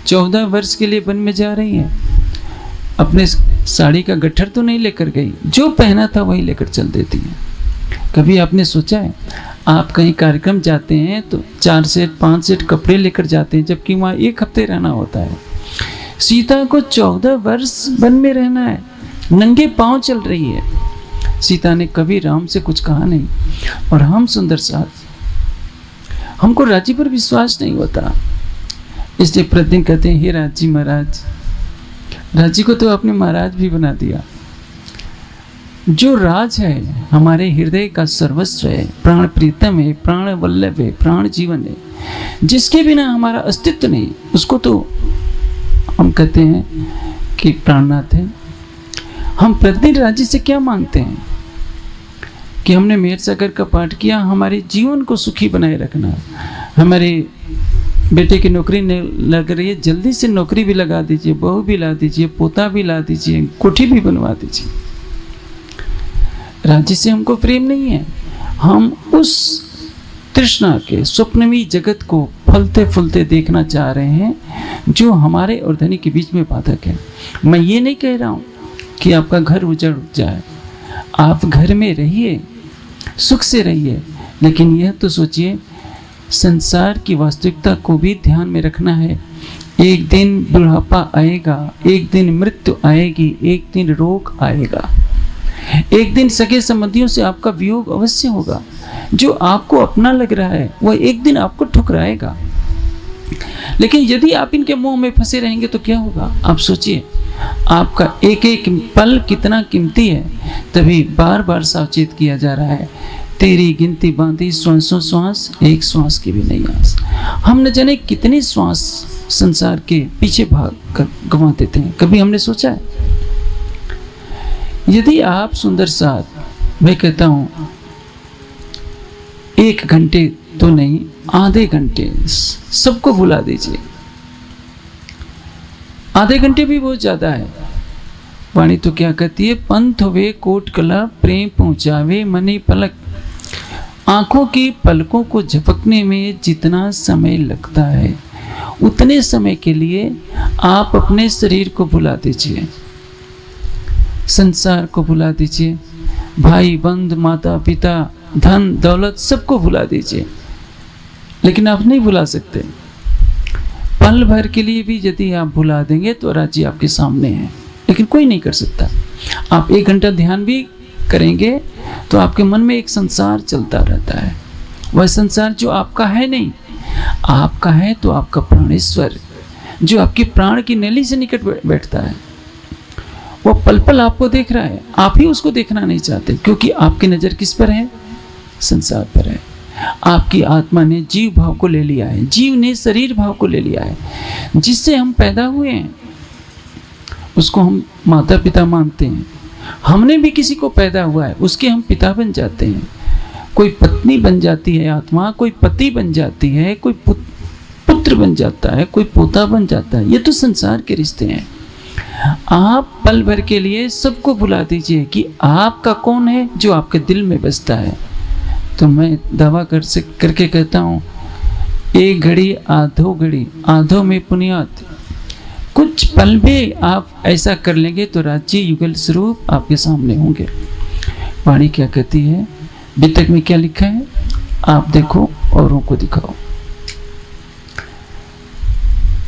14 वर्ष के लिए वन में जा रही हैं, अपने साड़ी का गट्ठर तो नहीं लेकर गई, जो पहना था वही लेकर चल देती है। कभी आपने सोचा है, आप कहीं कार्यक्रम जाते हैं तो 4 सेट 5 सेट कपड़े लेकर जाते हैं, जबकि वहाँ 1 हफ्ते रहना होता है। सीता को 14 वर्ष वन में रहना है, नंगे पांव चल रही है। सीता ने कभी राम से कुछ कहा नहीं। और हम सुंदर साथ, हमको राज्य पर विश्वास नहीं होता, इसलिए प्रतिदिन कहते हैं हे राज्य महाराज। राज्य को तो आपने महाराज भी बना दिया। जो राज है हमारे हृदय का सर्वस्व है, प्राण प्रीतम है, प्राण वल्लभ है, प्राण जीवन है, जिसके बिना हमारा अस्तित्व नहीं, उसको तो हम कहते हैं कि प्राणनाथ है। हम प्रतिदिन राज्य से क्या मांगते हैं कि हमने मेहर सागर का पाठ किया, हमारे जीवन को सुखी बनाए रखना। हमारे बेटे की नौकरी नहीं लग रही है, जल्दी से नौकरी भी लगा दीजिए, बहू भी ला दीजिए, पोता भी ला दीजिए, कोठी भी बनवा दीजिए। राज्य से हमको प्रेम नहीं है। हम उस तृष्णा के स्वप्नवी जगत को फलते फूलते देखना चाह रहे हैं जो हमारे और धनी के बीच में बाधक है। मैं ये नहीं कह रहा हूँ कि आपका घर उजड़ जाए, आप घर में रहिए, सुख से रहिए, लेकिन यह तो सोचिए संसार की वास्तविकता को भी ध्यान में रखना है। एक दिन बुढ़ापा आएगा, एक दिन मृत्यु आएगी, एक दिन रोग आएगा, एक दिन सगे संबंधियों से आपका वियोग अवश्य होगा। जो आपको अपना लग रहा है वह एक दिन आपको ठुकराएगा। लेकिन यदि आप इनके मोह में फंसे रहेंगे तो क्या होगा? आप सोचिए, आपका एक एक पल कितना कीमती है। तभी बार बार सावचेत किया जा रहा है, तेरी गिनती बांधी श्वासों श्वास, एक श्वास की भी नहीं आस। हम न जाने कितने श्वास संसार के पीछे भाग कर गंवा देते हैं। कभी हमने सोचा है? यदि आप सुंदर साथ मैं कहता हूँ 1 घंटे तो नहीं, आधे घंटे सबको भुला दीजिए। आधे घंटे भी बहुत ज्यादा है। वाणी तो क्या कहती है, पंथ होवे कोट कला प्रेम पहुंचावे मनी पलक। आंखों की पलकों को झपकने में जितना समय लगता है उतने समय के लिए आप अपने शरीर को भुला दीजिए, संसार को भुला दीजिए, भाई बंद माता पिता धन दौलत सबको भुला दीजिए। लेकिन आप नहीं भुला सकते। पल भर के लिए भी यदि आप भुला देंगे तो राज्य आपके सामने है, लेकिन कोई नहीं कर सकता। आप 1 घंटा ध्यान भी करेंगे तो आपके मन में एक संसार चलता रहता है। वह संसार जो आपका है नहीं, आपका है तो आपका प्राणेश्वर जो आपके प्राण की नली से निकट बैठता है, वो पल पल आपको देख रहा है। आप ही उसको देखना नहीं चाहते, क्योंकि आपकी नज़र किस पर है? संसार पर है। आपकी आत्मा ने जीव भाव को ले लिया है, जीव ने शरीर भाव को ले लिया है। जिससे हम पैदा हुए हैं उसको हम माता पिता मानते हैं। हमने भी किसी को पैदा हुआ है, उसके हम पिता बन जाते हैं। कोई पत्नी बन जाती है आत्मा, कोई पति बन जाती है, कोई पुत्र बन जाता है, कोई पोता बन जाता है। ये तो संसार के रिश्ते हैं। आप पल भर के लिए सबको भुला दीजिए कि आपका कौन है जो आपके दिल में बसता है। तो मैं दावा करके कहता हूँ, 1 घड़ी आधो घड़ी आधो में पुण्यात। कुछ पल भी आप ऐसा कर लेंगे तो राज्य युगल स्वरूप आपके सामने होंगे। वाणी क्या कहती है, वितक में क्या लिखा है, आप देखो औरों को दिखाओ।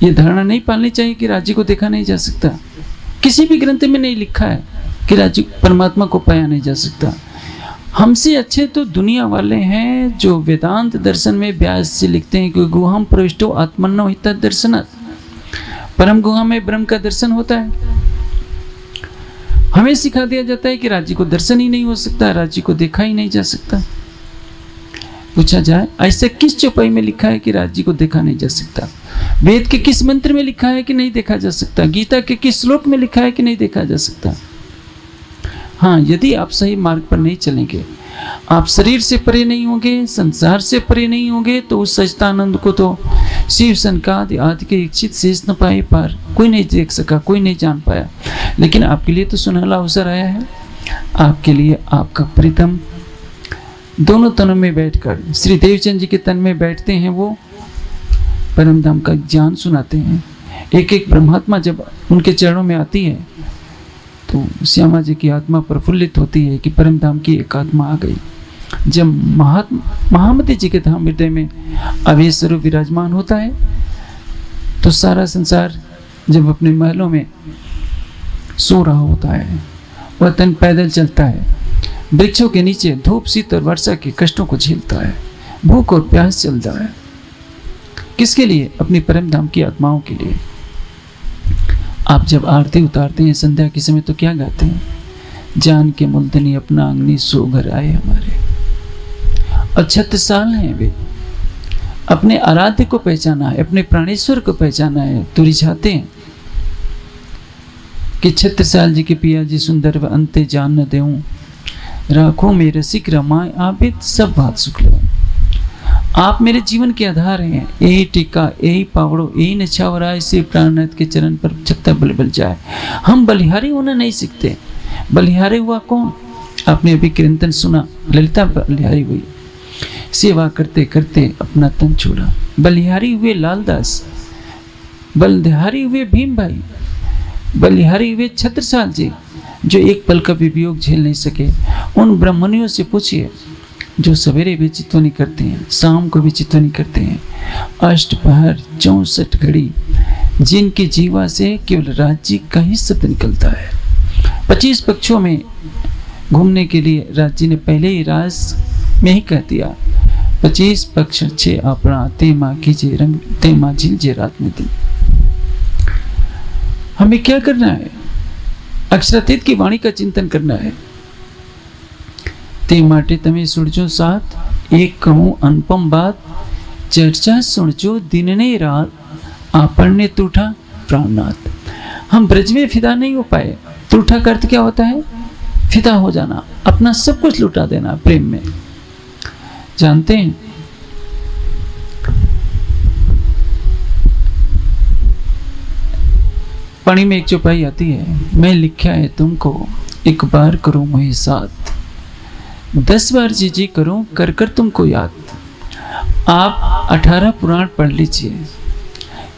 ये धारणा नहीं पालनी चाहिए कि राज्य को देखा नहीं जा सकता। किसी भी ग्रंथ में नहीं लिखा है कि राज्य परमात्मा को पाया नहीं जा सकता। हमसे अच्छे तो दुनिया वाले हैं जो वेदांत दर्शन में व्यास से लिखते हैं कि गुहम प्रविष्टो आत्मनो हित दर्शनात्, परम गुहा में ब्रह्म का दर्शन होता है। हमें सिखा दिया जाता है कि राज्य को दर्शन ही नहीं हो सकता, राज्य को देखा ही नहीं जा सकता। पूछा जाए ऐसे किस चौपाई में लिखा है कि राज्य को देखा नहीं जा सकता? वेद के किस मंत्र में लिखा है कि नहीं देखा जा सकता? गीता के किस श्लोक में लिखा है कि नहीं देखा जा सकता? हाँ, यदि आप सही मार्ग पर नहीं चलेंगे, आप शरीर से परे नहीं होंगे, संसार से परे नहीं होंगे, तो उस सच्चिदानंद को तो शिव सनकादि आदि के इच्छित शेष न पाए पार कोई नहीं देख सका, कोई नहीं जान पाया। लेकिन आपके लिए तो सुनहला अवसर आया है। आपके लिए आपका प्रीतम दोनों तनों में बैठकर श्री देवचंद जी के तन में बैठते हैं, वो परम धाम का ज्ञान सुनाते हैं। एक एक ब्रह्मात्मा जब उनके चरणों में आती है तो श्यामा जी की आत्मा प्रफुल्लित होती है कि परम धाम की एक आत्मा आ गई। जब महामती जी के धाम हृदय में अभय स्वरूप विराजमान होता है तो सारा संसार जब अपने महलों में सो रहा होता है, वह तन पैदल चलता है, वृक्षों के नीचे धूप शीत और वर्षा के कष्टों को झेलता है, भूख और प्यास चलता है। किसके लिए? अपनी परम धाम की आत्माओं के लिए। आप जब आरती उतारते हैं संध्या के समय तो क्या गाते हैं? जान के मूलधनी अपना अंगनी सो घर आए हमारे। और 36 साल हैं वे, अपने आराध्य को पहचाना है, अपने प्राणेश्वर को पहचाना है, तो रिझाते हैं कि 36 साल जी के पिया जी सुंदर व अंते जान न देऊं, राखो मेरे सिक रमाए आबिद सब बात सुख लो। आप मेरे जीवन के आधार हैं। यही टीका यही पावड़ो यही नछावराय से प्राणनाथ के चरण पर छत्ता बल बल जाए। हम बलिहारी होना नहीं सीखते। बलिहारी हुआ कौन? आपने अभी कीर्तन सुना, ललिता बलिहारी हुई, सेवा करते करते अपना तन छोड़ा। बलिहारी हुए लालदास, बलिहारी हुए भीम भाई, बलिहारी हुए छत्रसाल जी जो एक पल का भी वियोग झेल नहीं सके। उन ब्राह्मणियों से पूछिए जो सवेरे भी चित्तवनी करते हैं, शाम को भी चित्तवनी करते हैं, अष्टपहर 64 घड़ी, जिनकी जीवा से केवल राज्य का ही शब्द निकलता है। 25 पक्षों में घूमने के लिए राज्य ने पहले ही रास में ही कह दिया, 25 पक्ष 6 अपना तेमा कीजिए रंग तेमा झीलजे रात में दिन। हमें क्या करना है? अक्षरातीत की वाणी का चिंतन करना है। ते माटे तमे सुनजो साथ एक कहूँ अनुपम बात, चर्चा सुनजो दिन ने रात, आपन ने टूटा प्राणनाथ। हम ब्रज में फिदा नहीं हो पाए। टूटा का अर्थ क्या होता है? फिदा हो जाना, अपना सब कुछ लुटा देना प्रेम में। जानते हैं पानी में एक चौपाई आती है, मैं लिखा है तुमको एक बार करो मुझे साथ, 10 बार जी करो कर कर तुमको याद। आप 18 पुराण पढ़ लीजिए।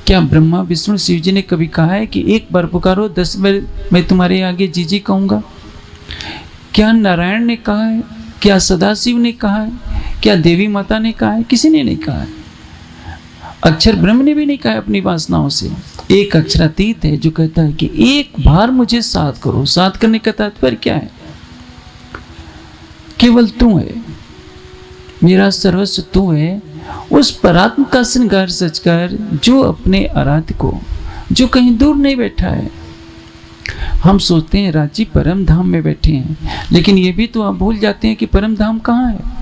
क्या ब्रह्मा विष्णु शिव जी ने कभी कहा है कि एक बार पुकारो 10 बार मैं तुम्हारे आगे जी कहूँगा? क्या नारायण ने कहा है? क्या सदाशिव ने कहा है? क्या देवी माता ने कहा है? किसी ने नहीं कहा है। अक्षर ब्रह्म ने भी नहीं कहा है अपनी वासनाओं से। एक अक्षरातीत है जो कहता है कि एक बार मुझे साथ करो। साथ करने का तात्पर्य क्या है? केवल तू है, मेरा सर्वस्व तू है। उस परात्म का श्रृंगार सचकर जो अपने आराध्य को, जो कहीं दूर नहीं बैठा है। हम सोचते हैं राजी परम धाम में बैठे हैं, लेकिन ये भी तो आप भूल जाते हैं कि परम धाम कहाँ है।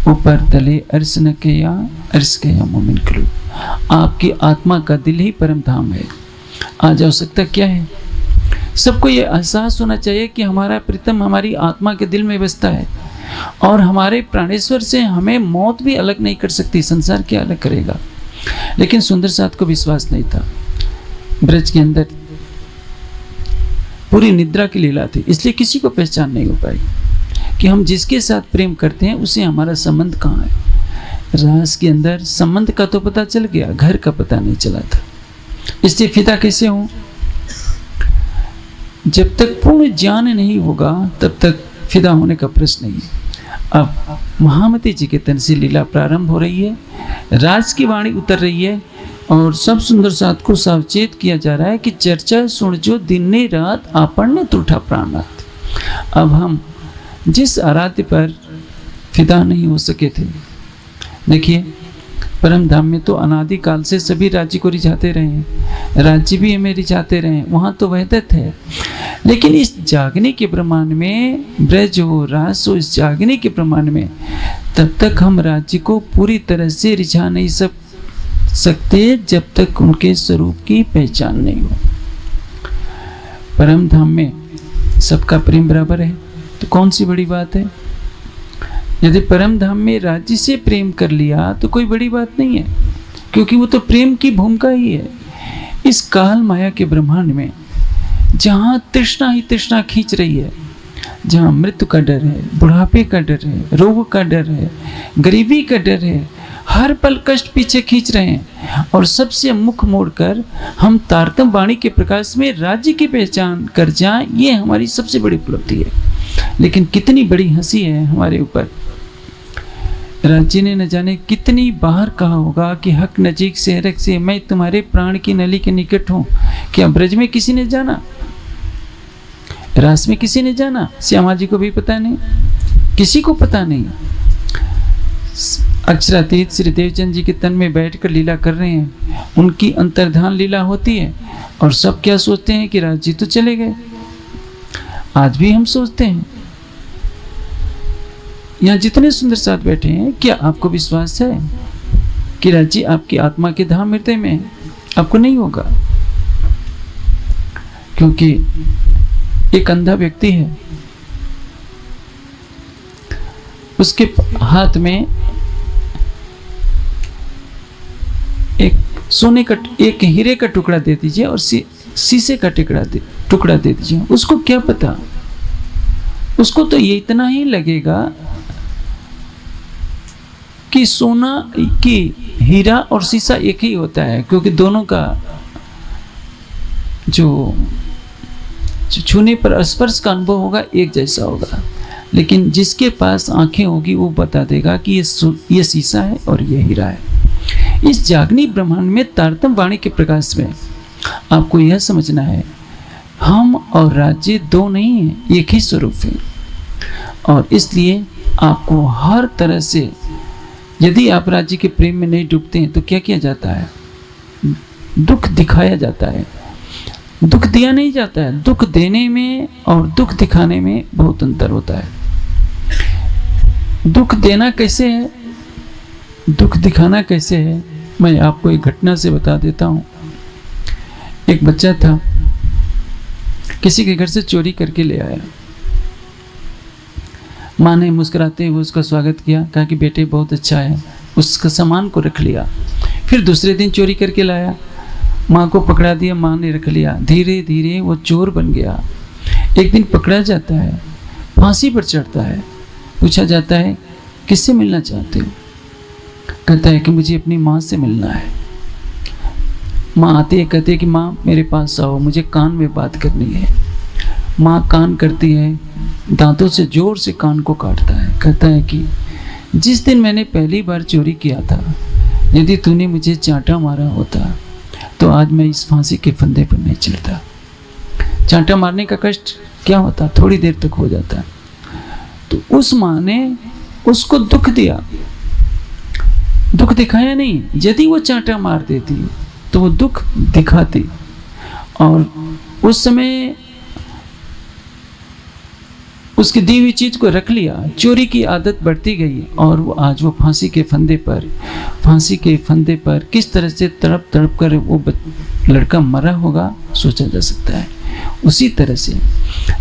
ऊपर तले अर्श न के या अर्श के या मोमिन करो। आपकी आत्मा का दिल ही परम धाम है। आज आवश्यकता क्या है? सबको ये एहसास होना चाहिए कि हमारा प्रीतम हमारी आत्मा के दिल में बसता है, और हमारे प्राणेश्वर से हमें मौत भी अलग नहीं कर सकती। संसार क्या अलग करेगा? लेकिन सुंदर साथ को विश्वास नहीं था। ब्रज के अंदर पूरी निद्रा की लीला थी, इसलिए किसी को पहचान नहीं हो पाई कि हम जिसके साथ प्रेम करते हैं उसे हमारा संबंध कहाँ है। रास के अंदर संबंध का तो पता चल गया, घर का पता नहीं चला था। इसलिए फिदा कैसे हो? जब तक पूर्ण ज्ञान नहीं होगा तब तक फिदा होने का प्रश्न नहीं है। अब महामती जी के तन से लीला प्रारंभ हो रही है, राज की वाणी उतर रही है, और सब सुंदर साथ को सावचेत किया जा रहा है कि चर्चा सुन जो दिन ने रात आपन ने तुठा प्राणनाथ। अब हम जिस आराध्य पर फिदा नहीं हो सके थे, देखिए परम धाम में तो अनादि काल से सभी राज्य को रिझाते रहे हैं, राज्य भी हमें रिझाते रहे हैं, वहाँ तो वहदत है। लेकिन इस जागने के प्रमाण में, ब्रज हो रास हो, इस जागने के प्रमाण में तब तक हम राज्य को पूरी तरह से रिझा नहीं सकते जब तक उनके स्वरूप की पहचान नहीं हो। परम धाम में सबका प्रेम बराबर है तो कौन सी बड़ी बात है? यदि परम धाम में राज्य से प्रेम कर लिया तो कोई बड़ी बात नहीं है, क्योंकि वो तो प्रेम की भूमिका ही है। इस काल माया के ब्रह्मांड में जहाँ तृष्णा ही तृष्णा खींच रही है, जहाँ मृत्यु का डर है, बुढ़ापे का डर है, रोग का डर है, गरीबी का डर है, हर पल कष्ट पीछे खींच रहे हैं, और सबसे मुख मोड़कर हम तारतम वाणी के प्रकाश में राज्य की पहचान कर जाएं, ये हमारी सबसे बड़ी उपलब्धि है। लेकिन कितनी बड़ी हंसी है हमारे ऊपर। राज्य ने न जाने कितनी बार कहा होगा कि हक नजीक से हरक से मैं तुम्हारे प्राण की नली के निकट हूँ। क्या ब्रज में किसी ने जाना? रास में किसी ने जाना? श्यामा जी को भी पता नहीं, किसी को पता नहीं। अक्षरातीत श्री देवचंद जी के तन में बैठकर लीला कर रहे हैं, उनकी अंतर्धान लीला होती है, और सब क्या सोचते हैं कि राज्य तो चले गए। आज भी हम सोचते हैं। यहाँ जितने सुंदर साथ बैठे हैं, क्या आपको विश्वास है कि राज्य आपकी आत्मा के धाम हृदय में है? आपको नहीं होगा, क्योंकि एक अंधा व्यक्ति है, उसके हाथ में एक सोने का, एक हीरे का टुकड़ा दे दीजिए और शीशे का टुकड़ा दे दीजिए। उसको क्या पता? उसको तो ये इतना ही लगेगा कि सोना की हीरा और शीशा एक ही होता है, क्योंकि दोनों का जो छूने पर स्पर्श का अनुभव होगा एक जैसा होगा। लेकिन जिसके पास आंखें होगी वो बता देगा कि ये शीशा है और ये हीरा है। इस जागनी ब्रह्मांड में तारतम वाणी के प्रकाश में आपको यह समझना है, हम और राज्य दो नहीं है, एक ही स्वरूप है। और इसलिए आपको हर तरह से, यदि आप राज्य के प्रेम में नहीं डूबते हैं तो क्या किया जाता है? दुख दिखाया जाता है, दुख दिया नहीं जाता है। दुख देने में और दुख दिखाने में बहुत अंतर होता है। दुख देना कैसे है, दुख दिखाना कैसे है, मैं आपको एक घटना से बता देता हूँ। एक बच्चा था, किसी के घर से चोरी करके ले आया, माँ ने मुस्कुराते हुए उसका स्वागत किया, कहा कि बेटे बहुत अच्छा है, उसका सामान को रख लिया। फिर दूसरे दिन चोरी करके लाया, माँ को पकड़ा दिया, माँ ने रख लिया। धीरे धीरे वो चोर बन गया। एक दिन पकड़ा जाता है, फांसी पर चढ़ता है। पूछा जाता है किससे मिलना चाहते हो? कहता है कि मुझे अपनी माँ से मिलना है। माँ आती है, कहती है कि माँ मेरे पास आओ, मुझे कान में बात करनी है। माँ कान करती है, दांतों से जोर से कान को काटता है। कहता है कि जिस दिन मैंने पहली बार चोरी किया था, यदि तूने मुझे चांटा मारा होता तो आज मैं इस फांसी के फंदे पर नहीं चढ़ता। चांटा मारने का कष्ट क्या होता, थोड़ी देर तक हो जाता। तो उस माँ ने उसको दुख दिया, दुख दिखाया नहीं। यदि वो चांटा मार देती तो वो दुख दिखाती। और उस समय उसकी दी हुई चीज को रख लिया। चोरी की आदत बढ़ती गई और वो आज वो फांसी के फंदे पर किस तरह से तड़प तड़प कर वो लड़का मरा होगा सोचा जा सकता है। उसी तरह से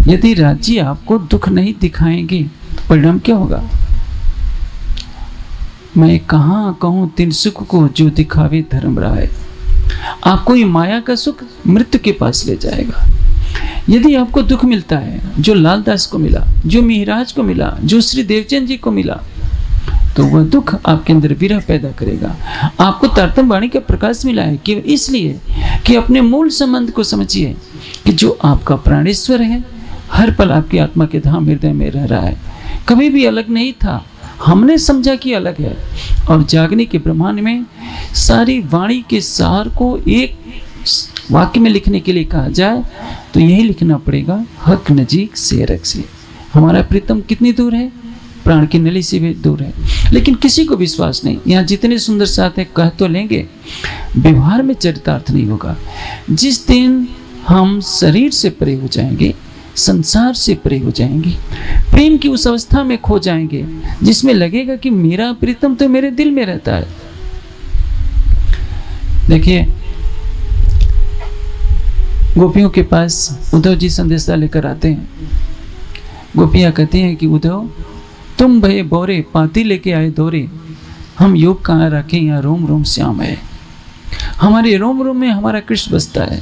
यदि राज्य आपको दुख नहीं दिखाएंगे तो परिणाम क्या होगा? मैं कहाँ कहूँ तिन सुख को जो दिखावे धर्म राय। आपको ये माया का सुख मृत्यु के पास ले जाएगा। यदि आपको दुख मिलता है, जो लालदास को मिला, जो मिहिराज को मिला, जो श्री देवचंद जी को मिला, तो वह दुख आपके अंदर विरह पैदा करेगा। आपको तारतम्य वाणी का प्रकाश मिला है कि इसलिए कि अपने मूल संबंध को समझिए कि जो आपका प्राणेश्वर है हर पल आपकी आत्मा के धाम हृदय में रह रहा है। कभी भी अलग नहीं था, हमने समझा कि अलग है। और जागने के ब्रह्मांड में सारी वाणी के सार को एक वाक्य में लिखने के लिए कहा जाए तो यही लिखना पड़ेगा, हक नजीक से रख से। हमारा प्रीतम कितनी दूर है? प्राण की नली से भी दूर है। लेकिन किसी को विश्वास नहीं। यहाँ जितने सुंदर साथ हैं कह तो लेंगे, व्यवहार में चरितार्थ नहीं होगा। जिस दिन हम शरीर से परे हो जाएंगे, संसार से परे हो जाएंगे, प्रेम की उस अवस्था में खो जाएंगे जिसमें लगेगा कि मेरा प्रीतम तो मेरे दिल में रहता है। देखिए, गोपियों के पास उद्धव जी संदेशा लेकर आते हैं। गोपियां कहती हैं कि उद्धव तुम भये बोरे, पाती लेके आए दोरे, हम योग कहाँ रखें, यहाँ रोम रोम श्याम है। हमारे रोम रोम में हमारा कृष्ण बसता है।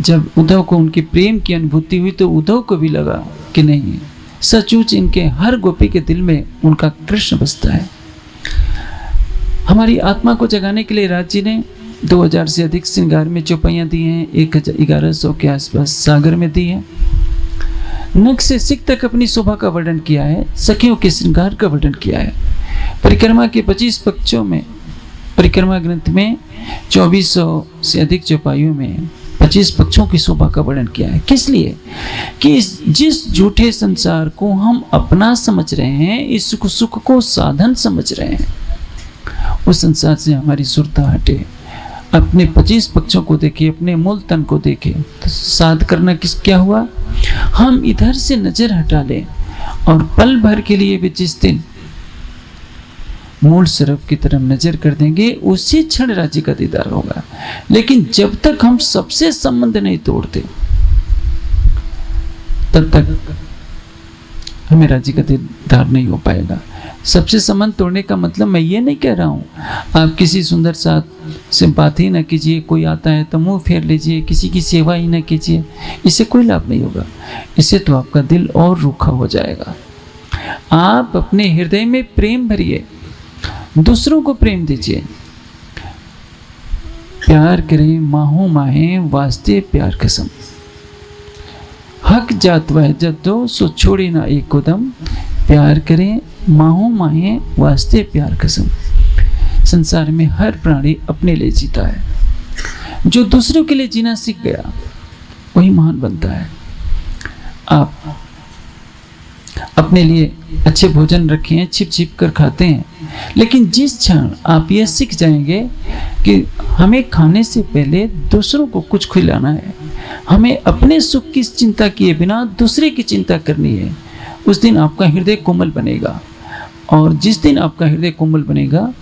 जब उद्धव को उनके प्रेम की अनुभूति हुई तो उद्धव को भी लगा कि नहीं, सचमुच इनके हर गोपी के दिल में उनका कृष्ण बसता है। हमारी आत्मा को जगाने के लिए राज जी ने 2000 से अधिक श्रृंगार में चौपाइयाँ दी हैं, 1100 के आसपास सागर में दी हैं। नख से सिख तक अपनी शोभा का वर्णन किया है, सखियों के श्रृंगार का वर्णन किया है। परिक्रमा के 25 पक्षों में, परिक्रमा ग्रंथ में 2400 से अधिक चौपाइयों में 25 पक्षों की शोभा का वर्णन किया है। किस लिए? कि जिस झूठे संसार को हम अपना समझ रहे हैं, इस सुख को साधन समझ रहे हैं, उस संसार से हमारी सुरता हटे। अपने 25 पक्षों को देखे, अपने मूल तन को देखे तो साध करना क्या हुआ? हम इधर से नजर हटा लें और पल भर के लिए भी जिस दिन मूल स्वरूप की तरफ नजर कर देंगे, उसी क्षण राज्य का दीदार होगा। लेकिन जब तक हम सबसे संबंध नहीं तोड़ते तब तक हमें राज्य का दीदार नहीं हो पाएगा। सबसे संबंध तोड़ने का मतलब मैं ये नहीं कह रहा हूँ आप किसी सुंदर साथ से बात ही ना कीजिए, कोई आता है तो मुंह फेर लीजिए, किसी की सेवा ही ना कीजिए, इससे कोई लाभ नहीं होगा। इससे तो आपका दिल और रूखा हो जाएगा। आप अपने हृदय में प्रेम भरिए, दूसरों को प्रेम दीजिए। प्यार करें माहो माहे वास्ते प्यार कसम, हक जात वह जद्दो सो छोड़े ना एक कदम। प्यार करें माहो माहे वास्ते प्यार कसम। संसार में हर प्राणी अपने लिए जीता है। जो दूसरों के लिए जीना सीख गया वही महान बनता है। आप अपने लिए अच्छे भोजन रखे हैं, छिप छिप कर खाते हैं, लेकिन जिस क्षण आप ये सीख जाएंगे कि हमें खाने से पहले दूसरों को कुछ खिलाना है, हमें अपने सुख की चिंता किए बिना दूसरे की चिंता करनी है, उस दिन आपका हृदय कोमल बनेगा। और जिस दिन आपका हृदय कोमल बनेगा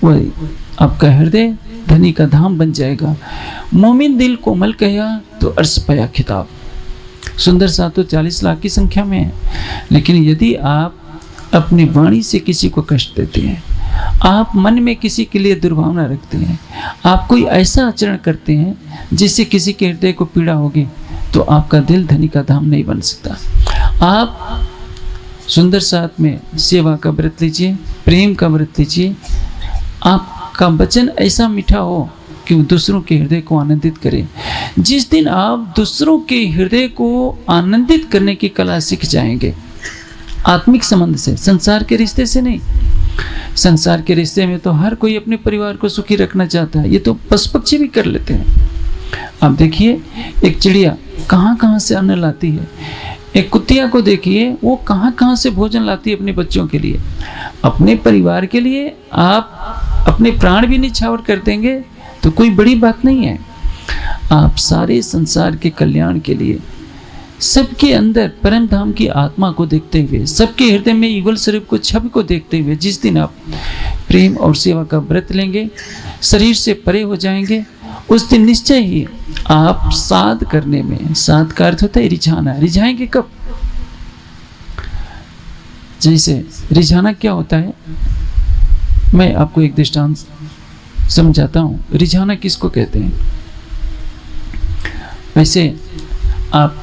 वह आपका हृदय धनी का धाम बन जाएगा। मोमिन दिल कोमल कहा तो अर्श पाया खिताब। सुंदर साथ तो 40 लाख की संख्या में है। लेकिन यदि आप अपनी वाणी से किसी को कष्ट देते हैं, आप मन में किसी के लिए दुर्भावना रखते हैं, आप कोई ऐसा आचरण करते हैं जिससे किसी के हृदय को पीड़ा होगी, तो आपका दिल धनी का धाम नहीं बन सकता। आप सुंदर साथ में सेवा का व्रत लीजिए, प्रेम का व्रत लीजिए। आपका वचन ऐसा मीठा हो कि वो दूसरों के हृदय को आनंदित करे। जिस दिन आप दूसरों के हृदय को आनंदित करने की कला सीख जाएंगे, आत्मिक संबंध से, संसार के रिश्ते से नहीं। संसार के रिश्ते में तो हर कोई अपने परिवार को सुखी रखना चाहता है, ये तो पशु पक्षी भी कर लेते हैं। आप देखिए, एक चिड़िया कहाँ कहाँ से अन्न लाती है, एक कुतिया को देखिए वो कहाँ कहाँ से भोजन लाती है अपने बच्चों के लिए, अपने परिवार के लिए। आप अपने प्राण भी निछावर कर देंगे तो कोई बड़ी बात नहीं है। आप सारे संसार के कल्याण के लिए, सबके अंदर परम धाम की आत्मा को देखते हुए, सबके हृदय में युगल स्वरूप को, छवि को देखते हुए, जिस दिन आप प्रेम और सेवा का व्रत लेंगे, शरीर से परे हो जाएंगे, उस दिन निश्चय ही आप साध करने में, साध का अर्थ होता है रिझाना। रिझाएंगे कब? जैसे रिझाना क्या होता है, मैं आपको एक दृष्टांत समझाता हूँ। रिझाना किसको कहते हैं? वैसे आप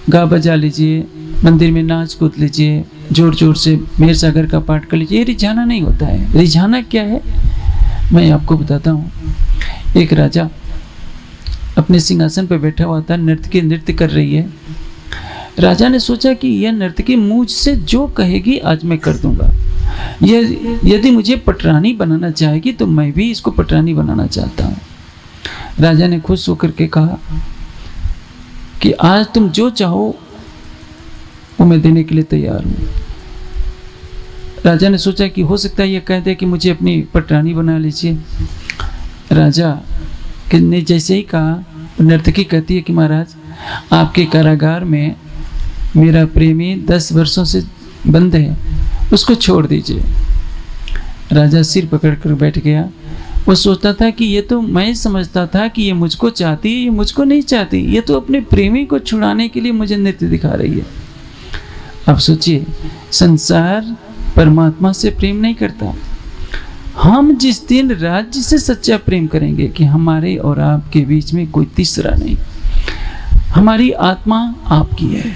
गा बजा लीजिए, मंदिर में नाच कूद लीजिए, जोर जोर से मेहर सागर का पाठ कर लीजिए, ये रिझाना नहीं होता है। रिझाना क्या है, मैं आपको बताता हूँ। एक राजा अपने सिंहासन पर बैठा हुआ था, नर्तकी नृत्य कर रही है। राजा ने सोचा कि यह नर्तकी मुझसे जो कहेगी आज मैं कर दूंगा। यदि मुझे पटरानी बनाना चाहेगी तो मैं भी इसको पटरानी बनाना चाहता हूँ। राजा ने खुश होकर के कहा कि आज तुम जो चाहो वो मैं देने के लिए तैयार हूँ। राजा ने सोचा कि हो सकता है ये कह दे कि मुझे अपनी पटरानी बना लीजिए। राजा ने जैसे ही कहा, नर्तकी कहती है कि महाराज आपके कारागार में मेरा प्रेमी 10 वर्षों से बंद है, उसको छोड़ दीजिए। राजा सिर पकड़कर बैठ गया। वो सोचता था कि ये तो मैं समझता था कि ये मुझको चाहती है, ये मुझको नहीं चाहती, ये तो अपने प्रेमी को छुड़ाने के लिए मुझे नृत्य दिखा रही है। अब सोचिए, संसार परमात्मा से प्रेम नहीं करता। हम जिस दिन राज्य से सच्चा प्रेम करेंगे कि हमारे और आपके बीच में कोई तीसरा नहीं, हमारी आत्मा आपकी है।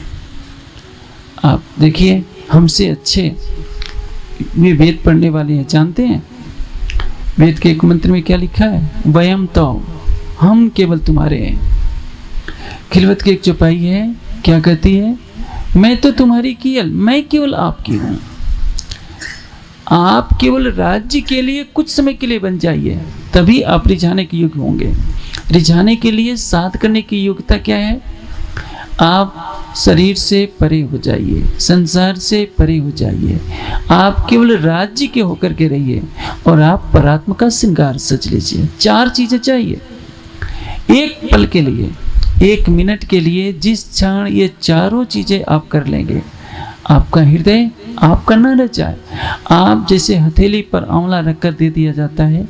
आप देखिए, हमसे अच्छे वे वेद पढ़ने वाले हैं, जानते हैं वेद के एक मंत्र में क्या लिखा है? वयम तो, हम केवल तुम्हारे हैं। खिलवत की एक चौपाई है, क्या कहती है? मैं तो तुम्हारी कियल, मैं केवल आपकी हूँ। आप केवल राज्य के लिए कुछ समय के लिए बन जाइए, तभी आप रिझाने के योग्य होंगे। रिझाने के लिए साध करने की योग्यता क्या है? आप शरीर से परे हो जाइए, संसार से परे हो जाइए, आप केवल राज्य के होकर के रहिए और आप परात्मा का श्रृंगार सज लीजिए। 4 चीजें चाहिए एक पल के लिए, 1 मिनट के लिए। जिस क्षण ये चारों चीजें आप कर लेंगे, आपका हृदय आपका न रह जाए। आप जैसे हथेली पर आंवला रखकर दे दिया जाता है,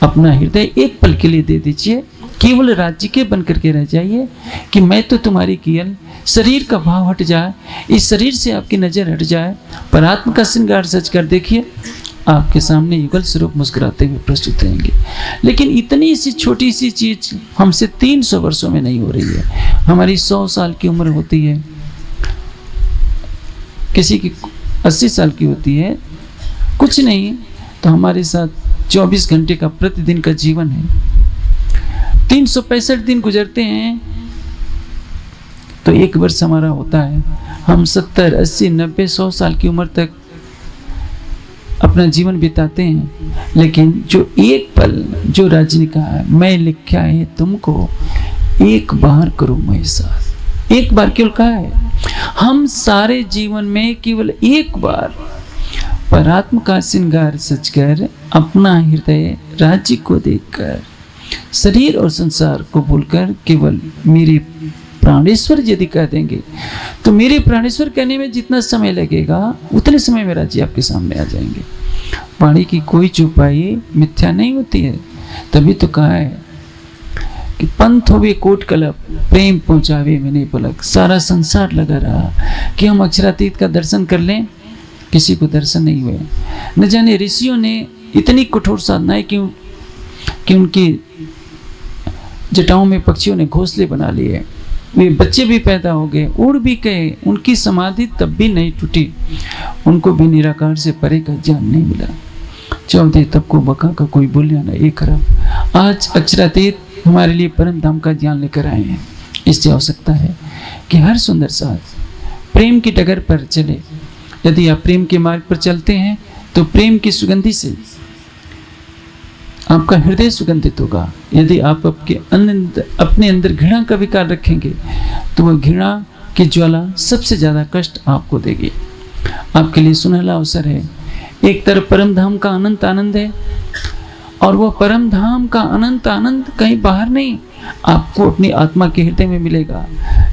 अपना हृदय 1 पल के लिए दे दीजिए। केवल राज्य के बन करके रह जाइए कि मैं तो तुम्हारी कियल। शरीर का भाव हट जाए, इस शरीर से आपकी नजर हट जाए, परात्मा का श्रृंगार सच कर देखिए, आपके सामने युगल स्वरूप मुस्कुराते हुए प्रस्तुत रहेंगे। लेकिन इतनी सी छोटी सी चीज हमसे 300 वर्षों में नहीं हो रही है। हमारी 100 साल की उम्र होती है, किसी की 80 साल की होती है, कुछ नहीं तो हमारे साथ 24 घंटे का प्रतिदिन का जीवन है। 365 दिन गुजरते हैं तो 1 वर्ष हमारा होता है। हम 70, 80, 90, 100 साल की उम्र तक अपना जीवन बिताते हैं। लेकिन जो 1 पल, जो राज्य ने कहा है, मैं लिखा है तुमको एक बार करो मैं साथ, 1 बार केवल कहा है। हम सारे जीवन में केवल 1 बार परात्मा का श्रृंगार सजकर, अपना हृदय राज्य को देखकर, शरीर और संसार को भूलकर केवल मेरे प्राणेश्वर यदि कह देंगे, तो मेरे प्राणेश्वर कहने में जितना समय लगेगा उतने समय में राज्य आपके सामने आ जाएंगे। वाणी की कोई चौपाई मिथ्या नहीं होती है। तभी तो कहा है कि पंथ होवे कोट कलप, प्रेम पहुंचावे मैंने पलक। सारा संसार लगा रहा कि हम अक्षरातीत का दर्शन कर लें, किसी को दर्शन नहीं हुए। न जाने ऋषियों ने इतनी कठोर साधनाएं क्यों कि उनकी जटाओं में पक्षियों ने घोंसले बना लिए, वे बच्चे भी पैदा हो गए, उड़ भी गए, उनकी समाधि तब भी नहीं टूटी, उनको भी निराकार से परे का ज्ञान नहीं मिला। 14 तब को बका का कोई बोलिया ना एक हरफ। आज अक्षरातीत हमारे लिए परम धाम का ज्ञान लेकर आए हैं। इससे आवश्यकता है कि हर सुंदर साथ प्रेम की डगर पर चले। यदि आप प्रेम के मार्ग पर चलते हैं तो प्रेम की सुगंधि से आपका हृदय सुगंधित होगा। यदि आप अपने अंदर घृणा का विकार रखेंगे तो वह घृणा की ज्वाला सबसे ज़्यादा कष्ट आपको देगी। आपके लिए सुनहला अवसर है। एक तरफ परम धाम का अनंत आनंद है और वह परम धाम का अनंत आनंद कहीं बाहर नहीं, आपको अपनी आत्मा के हृदय में मिलेगा।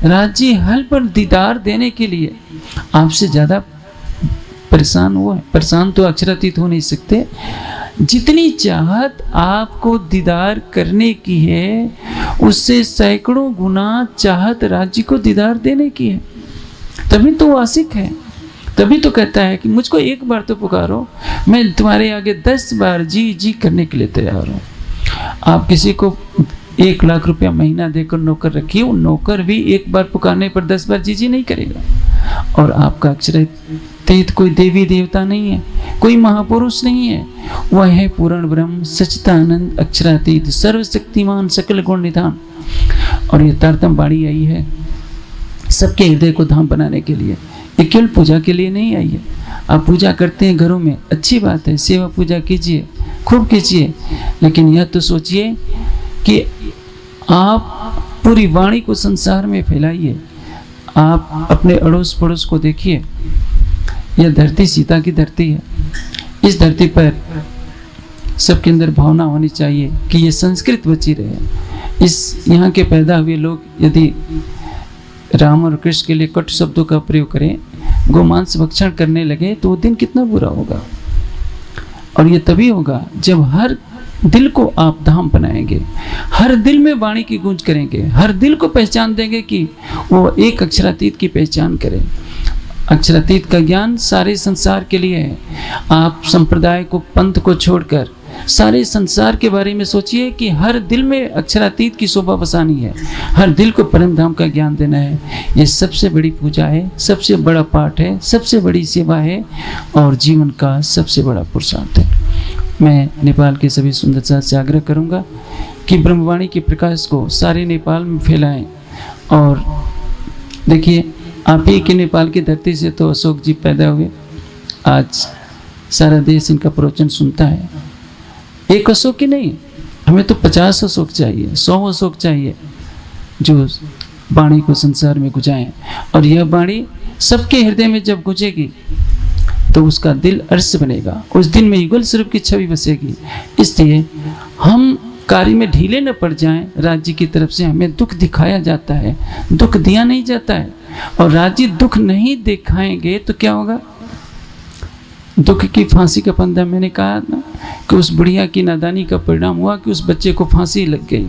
राज्य हल पर दीदार देने के लिए आपसे ज़्यादा परेशान तो अक्षरातीत हो नहीं सकते। जितनी चाहत आपको दीदार करने की है उससे सैकड़ों गुना चाहत राज्य को दीदार देने की है। तभी तो वो आशिक है, तभी तो कहता है कि मुझको एक बार तो पुकारो, मैं तुम्हारे आगे 10 बार जी जी करने के लिए तैयार हूँ। आप किसी को 1 लाख रुपया महीना देकर नौकर रखिए, वो नौकर भी एक बार पुकारने पर 10 बार जी जी नहीं करेगा। और आपका अक्षरातीत कोई देवी देवता नहीं है, कोई महापुरुष नहीं है, वह है पूर्ण ब्रह्म सच्चिदानंद अक्षरातीत सर्वशक्तिमान सकल गुण निधान। और ये तारतम बाड़ी आई है सबके हृदय को धाम बनाने के लिए, ये केवल पूजा के लिए नहीं आई है। आप पूजा करते हैं घरों में, अच्छी बात है, सेवा पूजा कीजिए, खूब कीजिए, लेकिन यह तो सोचिए कि आप पूरी वाणी को संसार में फैलाइए। आप अपने अड़ोस पड़ोस को देखिए, यह धरती सीता की धरती है। इस धरती पर सबके अंदर भावना होनी चाहिए कि ये संस्कृत बची रहे। इस यहाँ के पैदा हुए लोग यदि राम और कृष्ण के लिए कट शब्दों का प्रयोग करें, गोमांस भक्षण करने लगे, तो वो दिन कितना बुरा होगा। और ये तभी होगा जब हर दिल को आप धाम बनाएंगे, हर दिल में वाणी की गूंज करेंगे, हर दिल को पहचान देंगे कि वो एक अक्षरातीत की पहचान करें। अक्षरातीत का ज्ञान सारे संसार के लिए है। आप संप्रदाय को, पंथ को छोड़कर सारे संसार के बारे में सोचिए कि हर दिल में अक्षरातीत की शोभा बसानी है, हर दिल को परम धाम का ज्ञान देना है। ये सबसे बड़ी पूजा है, सबसे बड़ा पाठ है, सबसे बड़ी सेवा है और जीवन का सबसे बड़ा पुरुषार्थ है। मैं नेपाल के सभी सुंदर साथ से आग्रह करूंगा कि ब्रह्मवाणी के प्रकाश को सारे नेपाल में फैलाएं। और देखिए, आप ही के नेपाल की धरती से तो अशोक जी पैदा हुए, आज सारा देश इनका प्रवचन सुनता है। एक अशोक ही नहीं, हमें तो 50 अशोक चाहिए, 100 अशोक चाहिए जो वाणी को संसार में गुजाएं। और यह वाणी सबके हृदय में जब गुजेगी तो उसका दिल अर्श बनेगा, उस दिन में युगल स्वरूप की छवि बसेगी। इसलिए हम कार्य में ढीले न पड़ जाएं। राज्य की तरफ से हमें दुख दिखाया जाता है, दुख दिया नहीं जाता है। और राज्य दुख नहीं दिखाएंगे तो क्या होगा? दुख की फांसी का फंदा, मैंने कहा ना कि उस बुढ़िया की नादानी का परिणाम हुआ कि उस बच्चे को फांसी लग गई।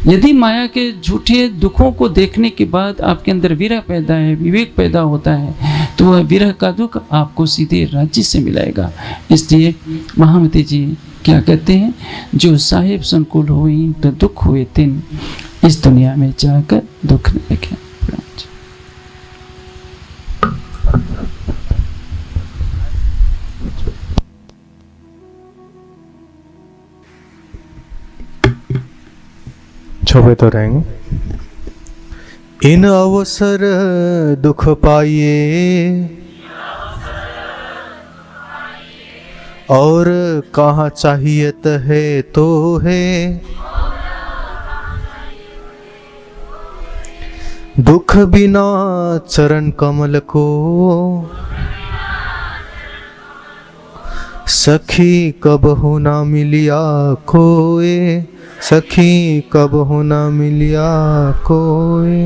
यदि माया के झूठे दुखों को देखने के बाद आपके अंदर विरह पैदा है, विवेक पैदा होता है, तो वह विरह का दुख आपको सीधे राज्य से मिलाएगा। इसलिए महामती जी क्या कहते हैं, जो साहिब संकुल हुई तो दुख हुए तिन, इस दुनिया में जाकर दुख न देखें। छुपे तो रहेंगे। इन अवसर दुख पाइए और कहाँ चाहिए है तो है, दुख बिना चरण कमल को सखी कब होना मिलिया कोई, सखी कब होना मिलिया कोई।